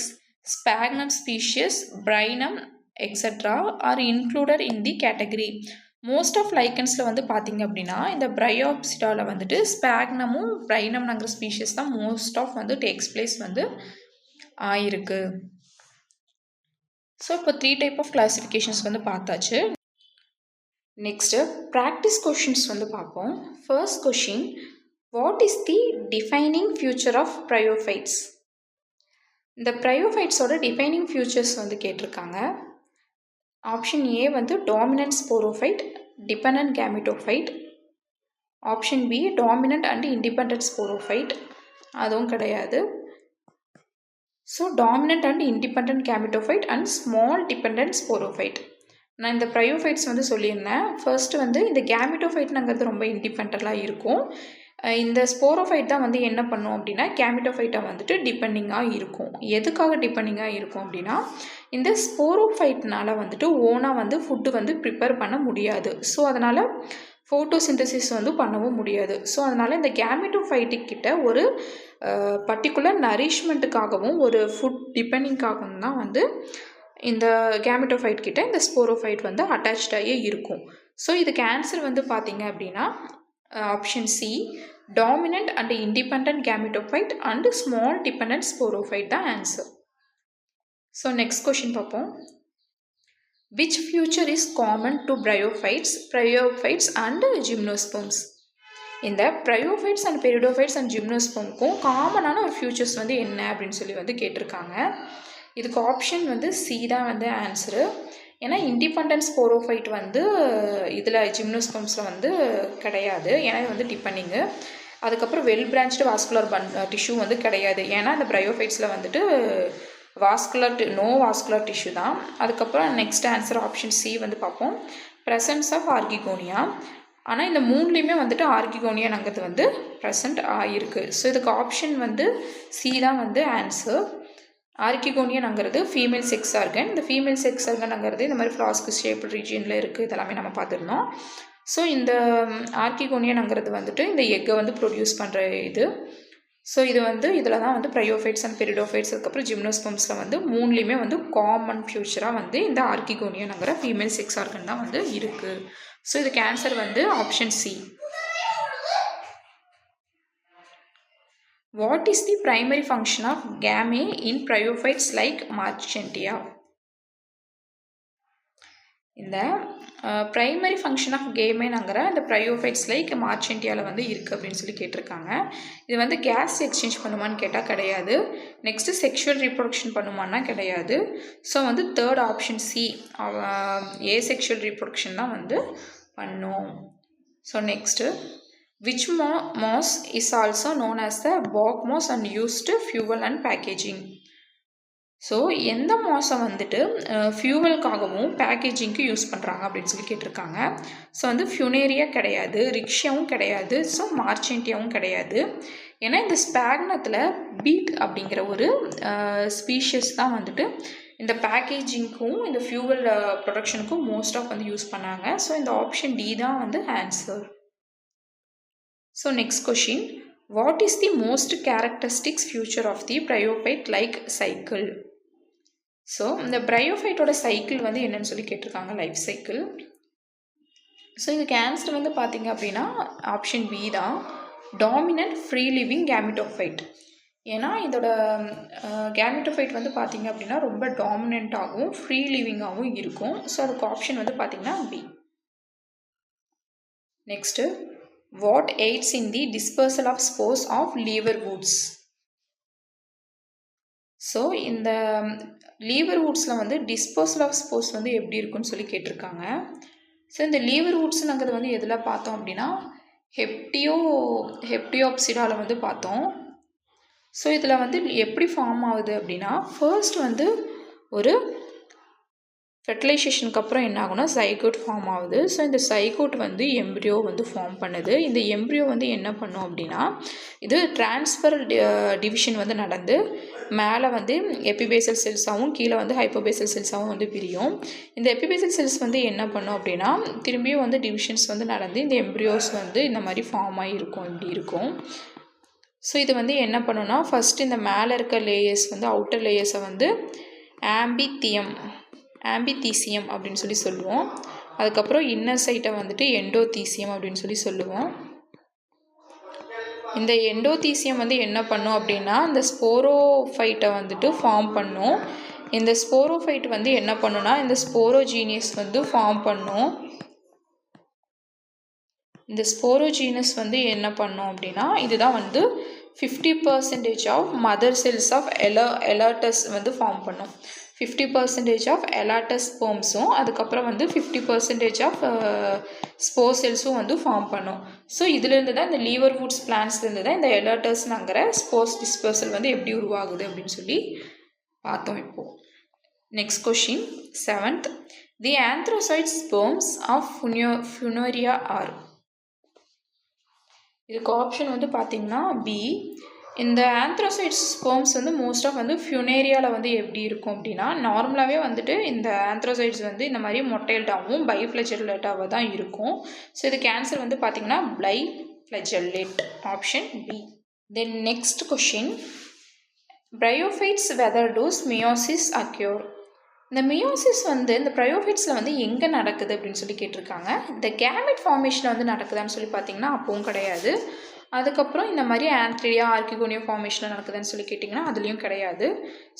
S1: sphagnum species, bryum et cetera are included in the category. Most of லைக்கன்ஸில் வந்து பார்த்திங்க அப்படின்னா இந்த Bryopsidaவில் வந்துட்டு ஸ்பாக்னமும் பிரைனம்ங்கிற ஸ்பீஷியஸ் தான் மோஸ்ட் ஆஃப் வந்து டேக்ஸ் பிளேஸ் வந்து ஆயிருக்கு. ஸோ இப்போ 3 டைப் ஆஃப் கிளாசிஃபிகேஷன்ஸ் வந்து பார்த்தாச்சு. நெக்ஸ்ட்டு ப்ராக்டிஸ் கொஷின்ஸ் வந்து பார்ப்போம். First question, what is the defining feature of bryophytes? இந்த ப்ரையோஃபைட்ஸோட டிஃபைனிங் ஃபியூச்சர்ஸ் வந்து கேட்டிருக்காங்க. ஆப்ஷன் ஏ வந்து dominant sporophyte, dependent gametophyte. Option B dominant and independent sporophyte, அதுவும் கிடையாது. So dominant and independent gametophyte and small dependent sporophyte. நான் இந்த ப்ரையோஃபைட்ஸ் வந்து சொல்லியிருந்தேன். ஃபர்ஸ்ட் வந்து இந்த கேமிட்டோஃபைட்ங்கிறது ரொம்ப இண்டிபெண்டலாக இருக்கும். இந்த ஸ்போரோஃபைட் தான் வந்து என்ன பண்ணும் அப்படின்னா கேமிட்டோஃபைட்டை வந்துட்டு டிபெண்டிங்காக இருக்கும். எதுக்காக டிபெண்டிங்காக இருக்கும் அப்படின்னா இந்த ஸ்போரோஃபைட்னால் வந்துட்டு ஓனாக வந்து ஃபுட்டு வந்து ப்ரிப்பேர் பண்ண முடியாது. ஸோ அதனால் ஃபோட்டோசிந்தசிஸ் வந்து பண்ணவும் முடியாது. ஸோ அதனால் இந்த கேமிட்டோஃபைட்டிக் கிட்ட ஒரு பர்டிகுலர் நரிஷ்மெண்ட்டுக்காகவும் ஒரு ஃபுட் டிபெண்டிங்காகவும் தான் வந்து இந்த கேமிட்டோஃபைட் கிட்ட இந்த ஸ்போரோஃபைட் வந்து அட்டாச்சாகவே இருக்கும். ஸோ இதுக்கு ஆன்சர் வந்து பார்த்திங்க அப்படின்னா option C dominant and independent gametophyte and small dependent sporophyte தான் ஆன்சர். ஸோ நெக்ஸ்ட் கொஷின் பார்ப்போம். Which feature is common to bryophytes and gymnosperms? இந்த ப்ரையோஃபைட்ஸ் அண்ட் பெரிடோஃபைட்ஸ் அண்ட் ஜிம்னோஸ்பெர்முக்கும் காமனான ஒரு ஃபியூச்சர்ஸ் வந்து என்ன அப்படின்னு வந்து கேட்டிருக்காங்க. இதுக்கு ஆப்ஷன் வந்து சி தான் வந்து ஆன்சரு. ஏன்னா இண்டிபெண்டன்ட் ஸ்போரோஃபைட் வந்து இதில் ஜிம்னோஸ்பெர்ம்ஸில் வந்து கிடையாது. ஏன்னா இது வந்து டிபெண்டிங்கு. அதுக்கப்புறம் வெல் பிரான்ச்டு வாஸ்குலர் டிஷ்யூ வந்து கிடையாது. ஏன்னா இந்த ப்ரையோஃபைட்ஸில் வந்துட்டு நோ வாஸ்குலர் டிஷ்யூ தான். அதுக்கப்புறம் நெக்ஸ்ட் ஆன்சர் ஆப்ஷன் சி வந்து பார்ப்போம், ப்ரெசன்ஸ் ஆஃப் ஆர்கிகோனியா. ஆனால் இந்த மூணுலேயுமே வந்துட்டு ஆர்கிகோனியாங்கிறது வந்து ப்ரெசண்ட் ஆகிருக்கு. ஸோ இதுக்கு ஆப்ஷன் வந்து சி தான் வந்து ஆன்சர். ஆர்கிகோனியாங்கிறது ஃபீமேல் செக்ஸ் ஆர்கன். இந்த ஃபீமேல் செக்ஸ் ஆர்கனுங்கிறது இந்த மாதிரி ஃப்ளாஸ்க் ஷேப் ரீஜியனில் இருக்குது, இதெல்லாமே நம்ம பார்த்துருந்தோம். ஸோ இந்த ஆர்கிகோனியாங்கிறது வந்துட்டு இந்த எக்கை வந்து ப்ரொடியூஸ் பண்ணுற இது. ஸோ இது வந்து இதில் தான் வந்து ப்ரையோஃபைட்ஸ் அண்ட் பெரிடோஃபைட்ஸ் அதுக்கப்புறம் ஜிம்னோஸ்பம்ஸில் வந்து மூணுலேயுமே வந்து காமன் ஃபியூச்சராக வந்து இந்த ஆர்கிகோனியாங்கிற ஃபீமேல் செக்ஸ் ஆர்கன் தான் வந்து இருக்குது. ஸோ இதுக்கு ஆன்சர் வந்து option C. What is the primary function of gamete in bryophytes like Marchantia? இந்த ப்ரைமரி ஃபங்க்ஷன் ஆஃப் கேமேனுங்கிற இந்த ப்ரையோஃபைட்ஸ் லைக் மார்ச்சென்டியாவில் வந்து இருக்குது அப்படின்னு சொல்லி கேட்டிருக்காங்க. இது வந்து கேஸ் எக்ஸ்சேஞ்ச் பண்ணுமான்னு கேட்டால் கிடையாது. நெக்ஸ்ட்டு செக்ஷுவல் ரீப்ரொடக்ஷன் பண்ணுமான்னா கிடையாது. ஸோ வந்து third option C A sexual reproduction தான் வந்து பண்ணும். So next which moss is also known as the bog moss and used fuel and packaging? So எந்த மாஸை வந்துட்டு ஃபியூவலுக்காகவும் பேக்கேஜிங்க்கு யூஸ் பண்ணுறாங்க அப்படின்னு சொல்லி கேட்டிருக்காங்க. ஸோ வந்து ஃப்யூனேரியா கிடையாது, ரிக்ஷியாவும் கிடையாது, ஸோ மார்ச்சென்டியாவும் கிடையாது. ஏன்னா இந்த ஸ்பாக்னத்தில் பீட் அப்படிங்கிற ஒரு ஸ்பீஷியஸ் தான் வந்துட்டு இந்த பேக்கேஜிங்க்கும் இந்த ஃபியூவல் ப்ரொடக்ஷனுக்கும் மோஸ்ட் ஆஃப் வந்து யூஸ் பண்ணாங்க. ஸோ இந்த ஆப்ஷன் டி தான் வந்து answer. So next question, what is the most characteristic feature of the bryophyte like cycle? So இந்த ப்ரையோஃபைட்டோட சைக்கிள் வந்து என்னன்னு சொல்லி கேட்டிருக்காங்க, லைஃப் சைக்கிள். ஸோ இதுக்கு ஆன்சர் வந்து பார்த்தீங்க அப்படின்னா ஆப்ஷன் பி தான், டாமினன்ட் ஃப்ரீ லிவிங் கேமிட்டோஃபைட். ஏன்னா இதோட கேமிட்டோஃபைட் வந்து பார்த்தீங்க அப்படின்னா ரொம்ப டாமினண்ட்டாகவும் ஃப்ரீ லிவிங்காகவும் இருக்கும். ஸோ அதுக்கு ஆப்ஷன் வந்து பார்த்தீங்கன்னா B. Next, what aids in the dispersal of spores of leverworts? So இந்த லீவர்வுட்ஸில் வந்து டிஸ்போசல் ஆஃப் ஸ்போர்ஸ் வந்து எப்படி இருக்குன்னு சொல்லி கேட்டிருக்காங்க. ஸோ இந்த லீவர்வுட்ஸுங்கிறது வந்து எதில் பார்த்தோம் அப்படின்னா ஹெப்டியோப்சிடாவில் வந்து பார்த்தோம். ஸோ இதில் வந்து எப்படி ஃபார்ம் ஆகுது அப்படின்னா ஃபர்ஸ்ட் வந்து ஒரு ஃபெர்டிலைசேஷனுக்கு அப்புறம் என்ன ஆகுனா சைகோட் ஃபார்ம் ஆகுது. ஸோ இந்த சைகோட் வந்து எம்ப்ரியோ வந்து ஃபார்ம் பண்ணுது. இந்த எம்ப்ரியோ வந்து என்ன பண்ணும் அப்படின்னா இது டிரான்ஸ்ஃபர் டிவிஷன் வந்து நடந்து மேலே வந்து எபிபேசல் செல்ஸாகவும் கீழே வந்து ஹைப்போபேசல் செல்ஸாகவும் வந்து பிரியும். இந்த எபிபேசல் செல்ஸ் வந்து என்ன பண்ணும் அப்படின்னா திரும்பியும் வந்து டிவிஷன்ஸ் வந்து நடந்து இந்த எம்ப்ரியோஸ் வந்து இந்த மாதிரி ஃபார்ம் ஆகி இருக்கும், இப்படி இருக்கும். ஸோ இது வந்து என்ன பண்ணுன்னா ஃபஸ்ட்டு இந்த மேலே இருக்க லேயர்ஸ் வந்து அவுட்டர் லேயர்ஸை வந்து ஆம்பித்தீசியம் அப்படின்னு சொல்லி சொல்லுவோம். அதுக்கப்புறம் இன்னர் சைட்டை வந்துட்டு எண்டோதீசியம் அப்படின்னு சொல்லி சொல்லுவோம். இந்த எண்டோதீசியம் வந்து என்ன பண்ணும் அப்படின்னா இந்த ஸ்போரோஃபைட்டை வந்துட்டு ஃபார்ம் பண்ணும். இந்த ஸ்போரோஃபைட் வந்து என்ன பண்ணுன்னா இந்த ஸ்போரோஜீனியஸ் வந்து ஃபார்ம் பண்ணும். இந்த ஸ்போரோஜீனஸ் வந்து என்ன பண்ணும் அப்படின்னா இதுதான் வந்து 50% ஆஃப் மதர் செல்ஸ் ஆஃப் எலாட்டஸ் வந்து ஃபார்ம் பண்ணும். 50% ஆஃப் எலாட்டஸ் ஸ்பெர்ம்ஸும் அதுக்கப்புறம் வந்து 50% ஆஃப் ஸ்போர் செல்ஸும் வந்து ஃபார்ம் பண்ணும். ஸோ இதுலேருந்து தான் இந்த லீவர்வுட்ஸ் பிளான்ஸ்லேருந்து தான் இந்த எலாட்டஸ்ங்கிற ஸ்போர்ஸ் டிஸ்பர்சல் வந்து எப்படி உருவாகுது அப்படின்னு சொல்லி பார்த்தோம் இப்போது. Next question 7th, the antherozoid sperms of Funaria are. இதுக்கு ஆப்ஷன் வந்து பார்த்திங்கன்னா பி. இந்த ஆந்த்ரோசைட்ஸ் ஸ்பெர்ம்ஸ் வந்து மோஸ்ட் ஆஃப் வந்து ஃப்யூனேரியாவில் வந்து எப்படி இருக்கும் அப்படின்னா நார்மலாகவே வந்துட்டு இந்த ஆந்த்ரோசைட்ஸ் வந்து இந்த மாதிரி மொட்டைல்டாகவும் பைஃப்ளஜெல்லேட்டாக தான் இருக்கும். ஸோ இதுக்கு ஆன்சர் வந்து பார்த்திங்கன்னா biflagellate, option B. Then next question, bryophytes whether does meiosis occur. இந்த மியோசிஸ் வந்து இந்த ப்ரையோஃபைட்ஸில் வந்து எங்கே நடக்குது அப்படின்னு சொல்லி கேட்டிருக்காங்க. இந்த கேமெட் ஃபார்மேஷனில் வந்து நடக்குதான்னு சொல்லி பார்த்தீங்கன்னா அப்பவும் கிடையாது. அதுக்கப்புறம் இந்த மாதிரி ஆந்த்ரியா ஆர்கிகோனியா ஃபார்மேஷனில் நடக்குதுன்னு சொல்லி கேட்டிங்கன்னா அதுலேயும் கிடையாது.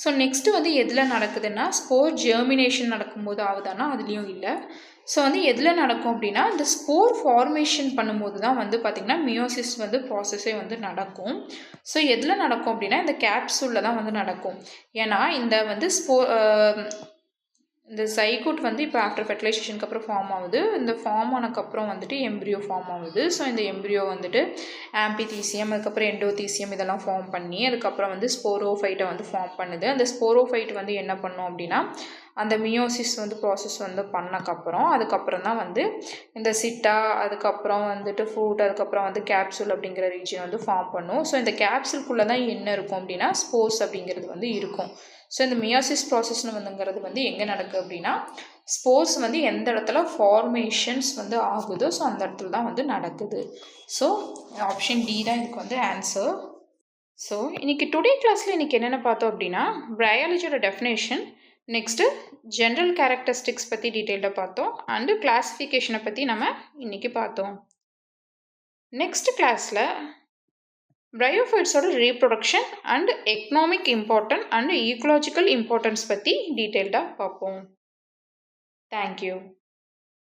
S1: ஸோ நெக்ஸ்ட்டு வந்து எதில் நடக்குதுன்னா ஸ்போர் ஜெர்மினேஷன் நடக்கும்போது ஆகுதானா அதுலேயும் இல்லை. ஸோ வந்து எதில் நடக்கும் அப்படின்னா இந்த ஸ்போர் ஃபார்மேஷன் பண்ணும்போது தான் வந்து பார்த்திங்கன்னா மியோசிஸ் வந்து ப்ராசஸே வந்து நடக்கும். ஸோ எதில் நடக்கும் அப்படின்னா இந்த கேப்சூலில் தான் வந்து நடக்கும். ஏன்னா இந்த வந்து இந்த சைகோட் வந்து இப்போ ஆஃப்டர் ஃபெர்டிலைசேஷனுக்கு அப்புறம் ஃபார்ம் ஆகுது. இந்த ஃபார்ம் ஆனதுக்கப்புறம் வந்துட்டு எம்ப்ரியோ ஃபார்ம் ஆகுது. ஸோ இந்த எம்ப்ரியோ வந்துட்டு ஆம்பிதீசியம், அதுக்கப்புறம் எண்டோதீசியம் இதெல்லாம் ஃபார்ம் பண்ணி அதுக்கப்புறம் வந்து ஸ்போரோஃபைட்டை வந்து ஃபார்ம் பண்ணுது. அந்த ஸ்போரோஃபைட் வந்து என்ன பண்ணும் அப்படின்னா அந்த மியோசிஸ் வந்து ப்ராசஸ் வந்து பண்ணக்கப்புறம் அதுக்கப்புறம் தான் வந்து இந்த சிட்டா, அதுக்கப்புறம் வந்துட்டு ஃப்ரூட், அதுக்கப்புறம் வந்து கேப்சூல் அப்படிங்கிற ரீஜன் வந்து ஃபார்ம் பண்ணும். ஸோ இந்த கேப்சூல்குள்ளே தான் என்ன இருக்கும் அப்படின்னா ஸ்போர்ஸ் அப்படிங்கிறது வந்து இருக்கும். ஸோ இந்த மியோசிஸ் ப்ராசஸ்னு வந்துங்கிறது வந்து எங்கே நடக்குது அப்படின்னா ஸ்போர்ஸ் வந்து எந்த இடத்துல ஃபார்மேஷன்ஸ் வந்து ஆகுதோ ஸோ அந்த இடத்துல தான் வந்து நடக்குது. ஸோ ஆப்ஷன் டி தான் இதுக்கு வந்து ஆன்சர். ஸோ இன்றைக்கி டுடே கிளாஸில் இன்றைக்கி என்னென்ன பார்த்தோம் அப்படின்னா பயாலஜியோட டெஃபினேஷன், நெக்ஸ்ட்டு ஜென்ரல் கேரக்டரிஸ்டிக்ஸ் பற்றி டீட்டெயில்டாக பார்த்தோம், அண்டு கிளாஸிஃபிகேஷனை பற்றி நம்ம இன்றைக்கி பார்த்தோம். நெக்ஸ்ட் கிளாஸில் பிரையோஃபைட்ஸோட reproduction and economic important and ecological importance பற்றி டீட்டெயில்டாக பார்ப்போம். தேங்க்யூ.